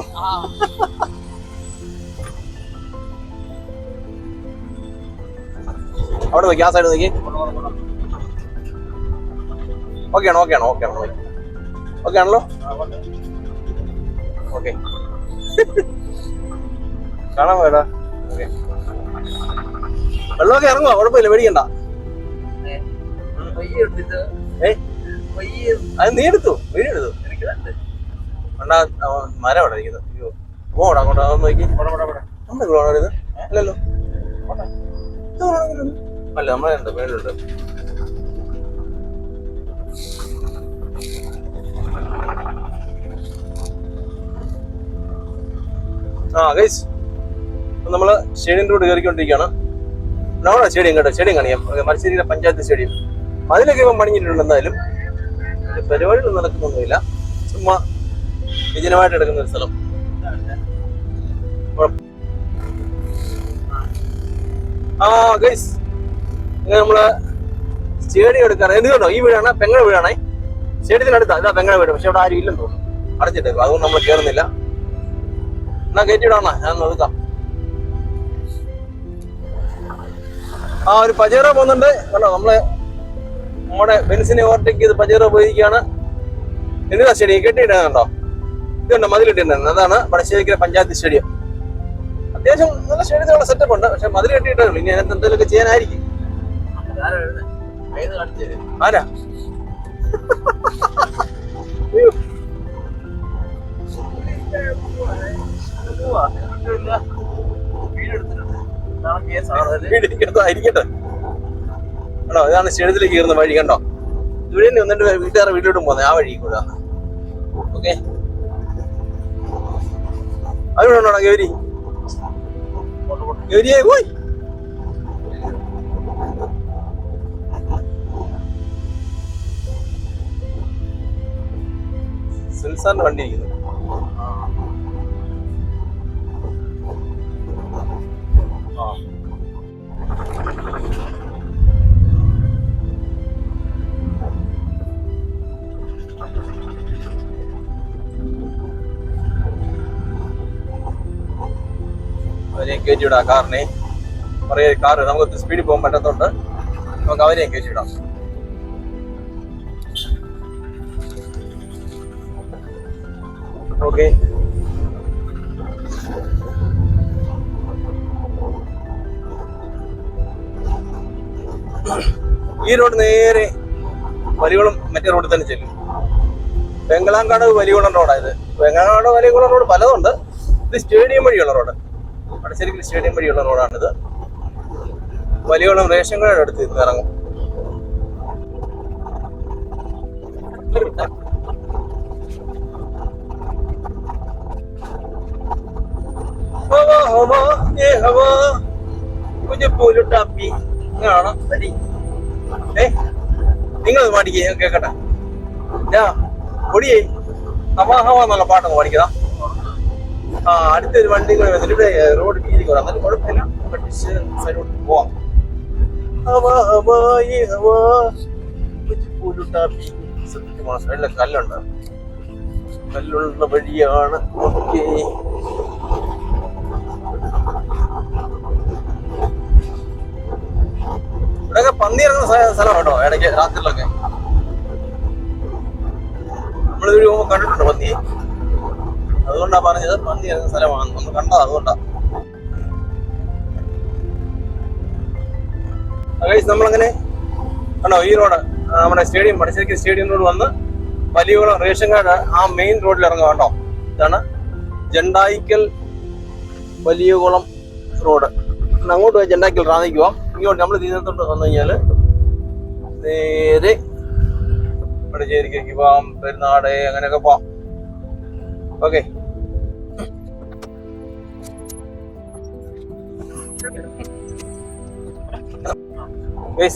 അവിടെ നോക്കി, ആ സൈഡ് നോക്കി. ഓക്കെ ആണോ? ഓക്കെ ആണോ? ഓക്കെ ആണോ? ഓക്കെ ആണല്ലോ? ഓക്കെ, കാണാൻ പോയടാ. ഓക്കെ, വെള്ളമൊക്കെ ഇറങ്ങുവാ, കുഴപ്പമില്ല, പേടിക്കണ്ട. അത് നീ എടുത്തു, വീഡിയോ എടുത്തു. അണ്ടാ മരം അവിടെ ഇരിക്കുന്നത്. അയ്യോ, പോടാ അങ്ങോട്ട്, അതൊന്ന് നോക്കി. ഇത് അല്ലല്ലോ, അല്ല നമ്മളെ മേലുണ്ട്. ഗൈസ്, നമ്മള് സ്റ്റേഡിയം റോഡ് കയറിക്കൊണ്ടിരിക്കുകയാണ്. നമ്മുടെ സ്റ്റേഡിയം കേട്ടോ, സ്റ്റേഡിയം കാണിയാം, മണശ്ശേരിയിലെ പഞ്ചായത്ത് സ്റ്റേഡിയം. അതിലൊക്കെ ഇപ്പം പണിഞ്ഞിട്ടുണ്ട്. എന്തായാലും പരിപാടികളൊന്നും നടക്കുന്നൊന്നുമില്ല, ചുമ്മാ വിജനമായിട്ട് എടുക്കുന്ന ഒരു സ്ഥലം. ഗൈസ്, നമ്മള് സ്റ്റേഡിയം എടുക്കാൻ എന്തുകൊണ്ടോ ഈ വീടാണ്, പെങ്ങളെ വീടാണേ. സ്റ്റേഡിയത്തിനടുത്താ, ഇതാ പെങ്ങളെ വീട്. പക്ഷെ അവിടെ ആരും ഇല്ലെന്ന് തോന്നുന്നു, അടച്ചിട്ടേക്കും. അതുകൊണ്ട് നമ്മൾ കയറുന്നില്ല. എന്നാ കയറ്റിവിടാണ, ഞാൻ നോക്കാം. ഒരു പജേറോ പോകുന്നുണ്ട് കണ്ടോ. നമ്മുടെ ബെൻസിനെ ഓവർടേക്ക് ചെയ്ത് പജേറോ പോയിരിക്കുകയാണ്. എന്തിനാ സ്റ്റേഡിയം കെട്ടിയിട്ടാണോ? ഇതുണ്ട്, മതിലിട്ടിട്ടുണ്ട്. അതാണ് വടശ്ശേരിക്കര പഞ്ചായത്ത് സ്റ്റേഡിയം. അത്യാവശ്യം നല്ല സ്റ്റേഡിയത്തിനുള്ള സെറ്റപ്പ് ഉണ്ട്. പക്ഷെ മതിൽ കെട്ടിയിട്ടേ ഉള്ളൂ. ഇനി അതിനകത്ത് എന്തെങ്കിലുമൊക്കെ ചെയ്യാനായിരിക്കും. ആരാ? ആയിരിക്കട്ടെ. ആണോ, ഇതാണ് സ്റ്റേഡിയത്തിലേക്ക് കയറുന്ന വഴി. കണ്ടോ, ഇവിടെ വന്നിട്ട് വീട്ടുകാരുടെ വീട്ടിലോട്ടും പോകുന്നത് ആ വഴി കൂടെ. ഓക്കെ, അവിടെ ഉണ്ടോടാ ഗൗരി? ഗൗരിയെ പോയി സെൻസാറിന്റെ വണ്ടി ഇരിക്കുന്നു. അവരെയും കയറ്റിവിടാം കാറിനെ. കുറേ കാറ് നമുക്ക് സ്പീഡിൽ പോകാൻ പറ്റാത്തോണ്ട് നമുക്ക് അവരെയും കയറ്റിവിടാം. ഓക്കെ. ഈ റോഡ് നേരെ വലികുളം മറ്റേ റോഡിൽ തന്നെ ചെല്ലും. വെങ്ങളാങ്കാട് വലികുളം റോഡായത്. വെങ്ങളാങ്കാട് വലികുളം റോഡ് പലതുണ്ട്. ഇത് സ്റ്റേഡിയം വഴിയുള്ള റോഡ്, ശരിക്കും സ്റ്റേഡിയം വഴിയുള്ള റോഡാണിത്. വലികുളം റേഷൻ കടയുടെ അടുത്ത് നിന്ന് ഇറങ്ങും. നിങ്ങൾ പാടിക്കേ, കേക്കട്ടെ. പൊടിയേ ഹവാ ഹവാ എന്നുള്ള പാട്ടൊന്ന് പാടിക്കതാ. അടുത്തൊരു വണ്ടി കൂടെ വന്നിട്ട് ഇവിടെ റോഡ് വീതി കൂടെ എന്നാലും കുഴപ്പമില്ല, പഠിച്ച് സൈഡോട്ട് പോവാം. സൈഡിലെ കല്ലുണ്ട്, കല്ലുള്ള വഴിയാണ്. ഓക്കെ, ഇവിടെയൊക്കെ പന്നി ഇറങ്ങുന്ന സ്ഥലം കേട്ടോ. ഇടയ്ക്ക് രാത്രിയിലൊക്കെ നമ്മളിതൊരു കണ്ടിട്ടുണ്ട് പന്നിയെ. അതുകൊണ്ടാ പറഞ്ഞത് പന്നി ഇറങ്ങുന്ന സ്ഥലമാണ്. നമ്മൾ കണ്ടത് അതുകൊണ്ടാ. നമ്മളങ്ങനെ കണ്ടോ ഈ റോഡ് നമ്മുടെ സ്റ്റേഡിയം, പടശ്ശേരി സ്റ്റേഡിയം റോഡ് വന്ന് വലിയകുളം റേഷൻ കാർഡ് ആ മെയിൻ റോഡിൽ ഇറങ്ങുക. കേട്ടോ, ഇതാണ് ജണ്ടായിക്കൽ വലിയകുളം റോഡ്. അങ്ങോട്ട് പോയി ജണ്ടായിക്കൽ റാന്നിക്ക് പോവാം. ഇങ്ങോട്ട് നമ്മൾ തീരത്തോട്ട് വന്നു കഴിഞ്ഞാൽ നേരെ പടശ്ശേരിക്ക് പോവാം, പെരുന്നാട് അങ്ങനെയൊക്കെ പോവാം. ഓക്കെ,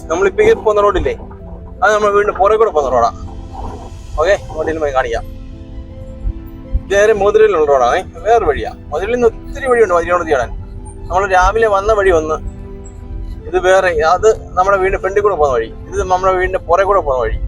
നമ്മളിപ്പോ ഈ പോകുന്ന റോഡില്ലേ, അത് നമ്മൾ വീണ്ടും പുറകെ കൂടെ പോകുന്ന റോഡാ. ഓക്കെ, റോഡിൽ പോയി കാണിക്കാം. നേരെ മോതിരയിലുള്ള റോഡാണ്, വേറെ വഴിയാ. മോതിരയിൽ നിന്ന് ഒത്തിരി വഴിയുണ്ട് വലിയോട് ചെയ്യാൻ. നമ്മൾ രാവിലെ വന്ന വഴി ഒന്ന്, ഇത് വേറെ, അത് നമ്മുടെ വീടിന്റെ ഫ്രണ്ടിൽ കൂടെ പോകുന്ന വഴി, ഇത് നമ്മുടെ വീടിന്റെ പുറകെ കൂടെ പോകുന്ന വഴി.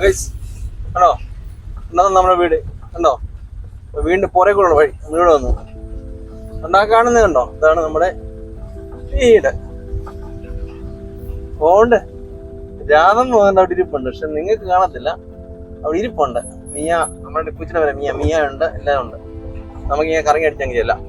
ഗൈസ് കണ്ടോ, എന്നാ നമ്മുടെ വീട് കണ്ടോ, വീടിന്റെ പുറകെ കൂടെ വഴി വീട് വന്നു കണ്ടാ കാണുന്നത് കണ്ടോ. ഇതാണ് നമ്മുടെ വീട്. പോണ്ട് രാധം പോകുന്നുണ്ട്, അവിടെ ഇരിപ്പുണ്ട്. പക്ഷെ നിങ്ങൾക്ക് കാണത്തില്ല, അവിടെ ഇരിപ്പുണ്ട്. മിയ, നമ്മുടെ കൊച്ചിനെ വരെ മിയ ഉണ്ട്, എല്ലാം ഉണ്ട്. നമുക്ക് ഇങ്ങനെ കറങ്ങി അടിച്ചെങ്കിൽ ചെല്ലാം.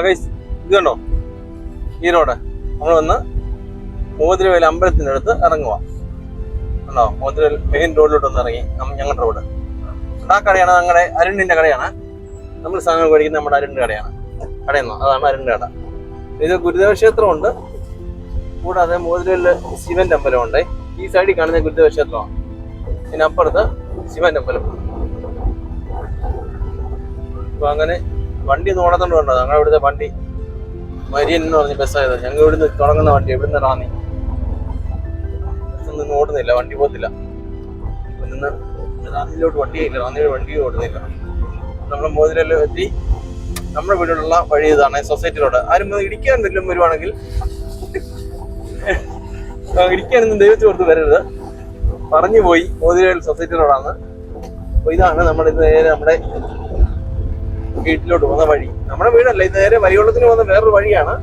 ഗൈസ് ഇത് കണ്ടോ ഈ റോഡ്, നമ്മൾ വന്ന് മോതിരവേൽ അമ്പലത്തിൻ്റെ അടുത്ത് ഇറങ്ങുക. കണ്ടോ, മോതിരവേൽ മെയിൻ റോഡിലോട്ട് ഒന്ന് ഇറങ്ങി ഞങ്ങളുടെ റോഡ്. ആ കടയാണ് ഞങ്ങളുടെ അരുണിന്റെ കടയാണ്. നമ്മൾ സാധനം മേടിക്കുന്നത് നമ്മുടെ അരുണിന്റെ കടയാണ്. കടയെന്നോ, അതാണ് അരുണിന്റെ കട. ഇത് ഗുരുദേവ ക്ഷേത്രമുണ്ട്, കൂടാതെ മോതിരവേൽ ശിവന്റെ അമ്പലമുണ്ട്. ഈ സൈഡിൽ കാണുന്ന ഗുരുദേവ ക്ഷേത്രമാണ്, ഇതിനപ്പുറത്ത് ശിവന്റെ അമ്പലം. അപ്പൊ അങ്ങനെ വണ്ടി ഒന്നും ഓടത്തോണ്ട് വേണ്ടോ, ഞങ്ങളുടെ ഇവിടുത്തെ വണ്ടി മരിയൻ എന്ന് പറഞ്ഞ ബസ്സായത്. ഞങ്ങൾ ഇവിടുന്ന് തുടങ്ങുന്ന വണ്ടി, ഇവിടുന്ന് റാന്നി ബസ്സൊന്നും ഓടുന്നില്ല, വണ്ടി പോകത്തില്ല. നിന്ന് റാന്നിയിലോട്ട് വണ്ടിയില്ല, റാന്നിയുടെ വണ്ടി ഓടുന്നില്ല. നമ്മുടെ മോതിരയിൽ എത്തി. നമ്മുടെ വീട്ടിലുള്ള വഴി ഇതാണ്, സൊസൈറ്റി റോഡ്. ആരും ഇടിക്കാൻ എന്തെങ്കിലും വരുവാണെങ്കിൽ ഇടിക്കാനൊന്നും ദൈവത്തിൽ ഓർത്ത് വരരുത്, പറഞ്ഞു പോയി. മോതിരയിൽ സൊസൈറ്റി റോഡാണ്. അപ്പൊ ഇതാണ് നമ്മുടെ ഇത് നേരെ നമ്മുടെ വീട്ടിലോട്ട് പോകുന്ന വഴി. നമ്മുടെ വീടല്ല, ഇത് നേരെ വലികുളത്തിന് പോകുന്ന വേറൊരു വഴിയാണ്.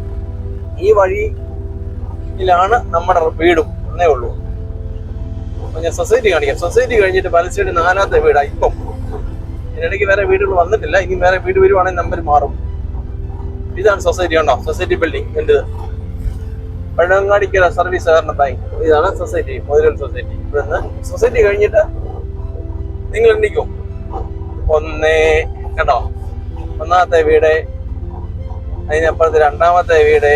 ഈ വഴിയിലാണ് നമ്മുടെ വീടും എന്നേ ഉള്ളൂ. അപ്പൊ ഞാൻ സൊസൈറ്റി കാണിക്കാം. സൊസൈറ്റി കഴിഞ്ഞിട്ട് വലച്ചേരി 4ാമത്തെ വീടാണ് ഇപ്പം. ഇതിനിടയ്ക്ക് വേറെ വീടുകൾ വന്നിട്ടില്ല. ഇനി വേറെ വീട് വരുവാണെങ്കിൽ നമ്പർ മാറും. ഇതാണ് സൊസൈറ്റി, ഉണ്ടോ, സൊസൈറ്റി ബിൽഡിംഗ്. എന്ത് പഴങ്ങാടിക്കര സർവീസ് സഹകരണ ബാങ്ക്. ഇതാണ് സൊസൈറ്റി, മോതിരവേൽ സൊസൈറ്റി. ഇവിടുന്ന് സൊസൈറ്റി കഴിഞ്ഞിട്ട് നിങ്ങൾ എണ്ണിക്കും. കണ്ടോ, 1ാമത്തെ വീട്, അതിനപ്പുറത്ത് 2ാമത്തെ വീട്,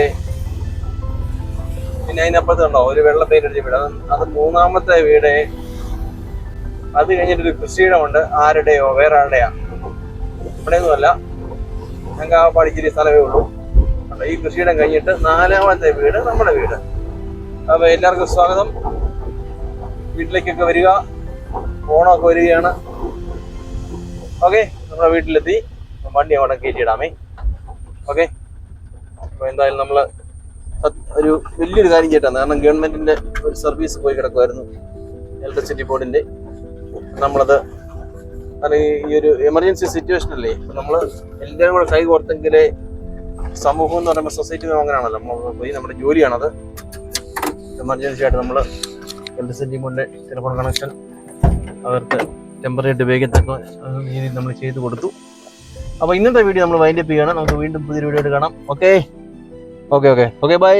പിന്നെ അതിനപ്പുറത്ത് കണ്ടോ ഒരു വെള്ള പെയിന്റ് അടിച്ച വീട്, അത് 3ാമത്തെ വീട്. അത് കഴിഞ്ഞിട്ടൊരു കൃഷിയിടമുണ്ട്, ആരുടെയോ വേറെ ആരുടെയാ, ഇവിടെയൊന്നുമല്ല, ഞങ്ങൾക്ക് ആ പാടിച്ചിരി സ്ഥലമേ ഉള്ളൂ. ഈ കൃഷിയിടം കഴിഞ്ഞിട്ട് 4ാമത്തെ വീട് നമ്മുടെ വീട്. അപ്പൊ എല്ലാവർക്കും സ്വാഗതം, വീട്ടിലേക്കൊക്കെ വരിക. ഓണമൊക്കെ വരികയാണ്. ഓക്കെ, നമ്മുടെ വീട്ടിലെത്തി. വണ്ടി അവിടെ കയറ്റിയിടാമേ. ഓക്കെ, അപ്പൊ എന്തായാലും നമ്മള് ഒരു വലിയൊരു കാര്യം ചെയ്തിട്ടാണ്. കാരണം ഗവൺമെന്റിന്റെ ഒരു സർവീസ് പോയി കിടക്കുമായിരുന്നു, ഇലക്ട്രിസിറ്റി ബോർഡിന്റെ. നമ്മളത് ഈ ഒരു എമർജൻസി സിറ്റുവേഷൻ അല്ലേ, നമ്മള് എല്ലാവരും കൂടെ കൈ കോർത്തെങ്കിലേ സമൂഹം എന്ന് പറയുമ്പോൾ സൊസൈറ്റി അങ്ങനെയാണല്ലോ, നമ്മൾ പോയി നമ്മുടെ ജോലിയാണത്. എമർജൻസി ആയിട്ട് നമ്മൾ ഇലക്ട്രിസിറ്റി ബോർഡിന്റെ ടെലിഫോൺ കണക്ഷൻ അവർക്ക് ടെമ്പററി ആയിട്ട് ഉപയോഗിക്കത്തക്ക രീതിയിൽ നമ്മൾ ചെയ്ത് കൊടുത്തു. അപ്പോൾ ഇന്നത്തെ വീഡിയോ നമ്മൾ വൈൻഡപ്പ് ചെയ്യുകയാണ്. നമുക്ക് വീണ്ടും പുതിയൊരു വീഡിയോ ആയിട്ട് കാണാം. Okay, by.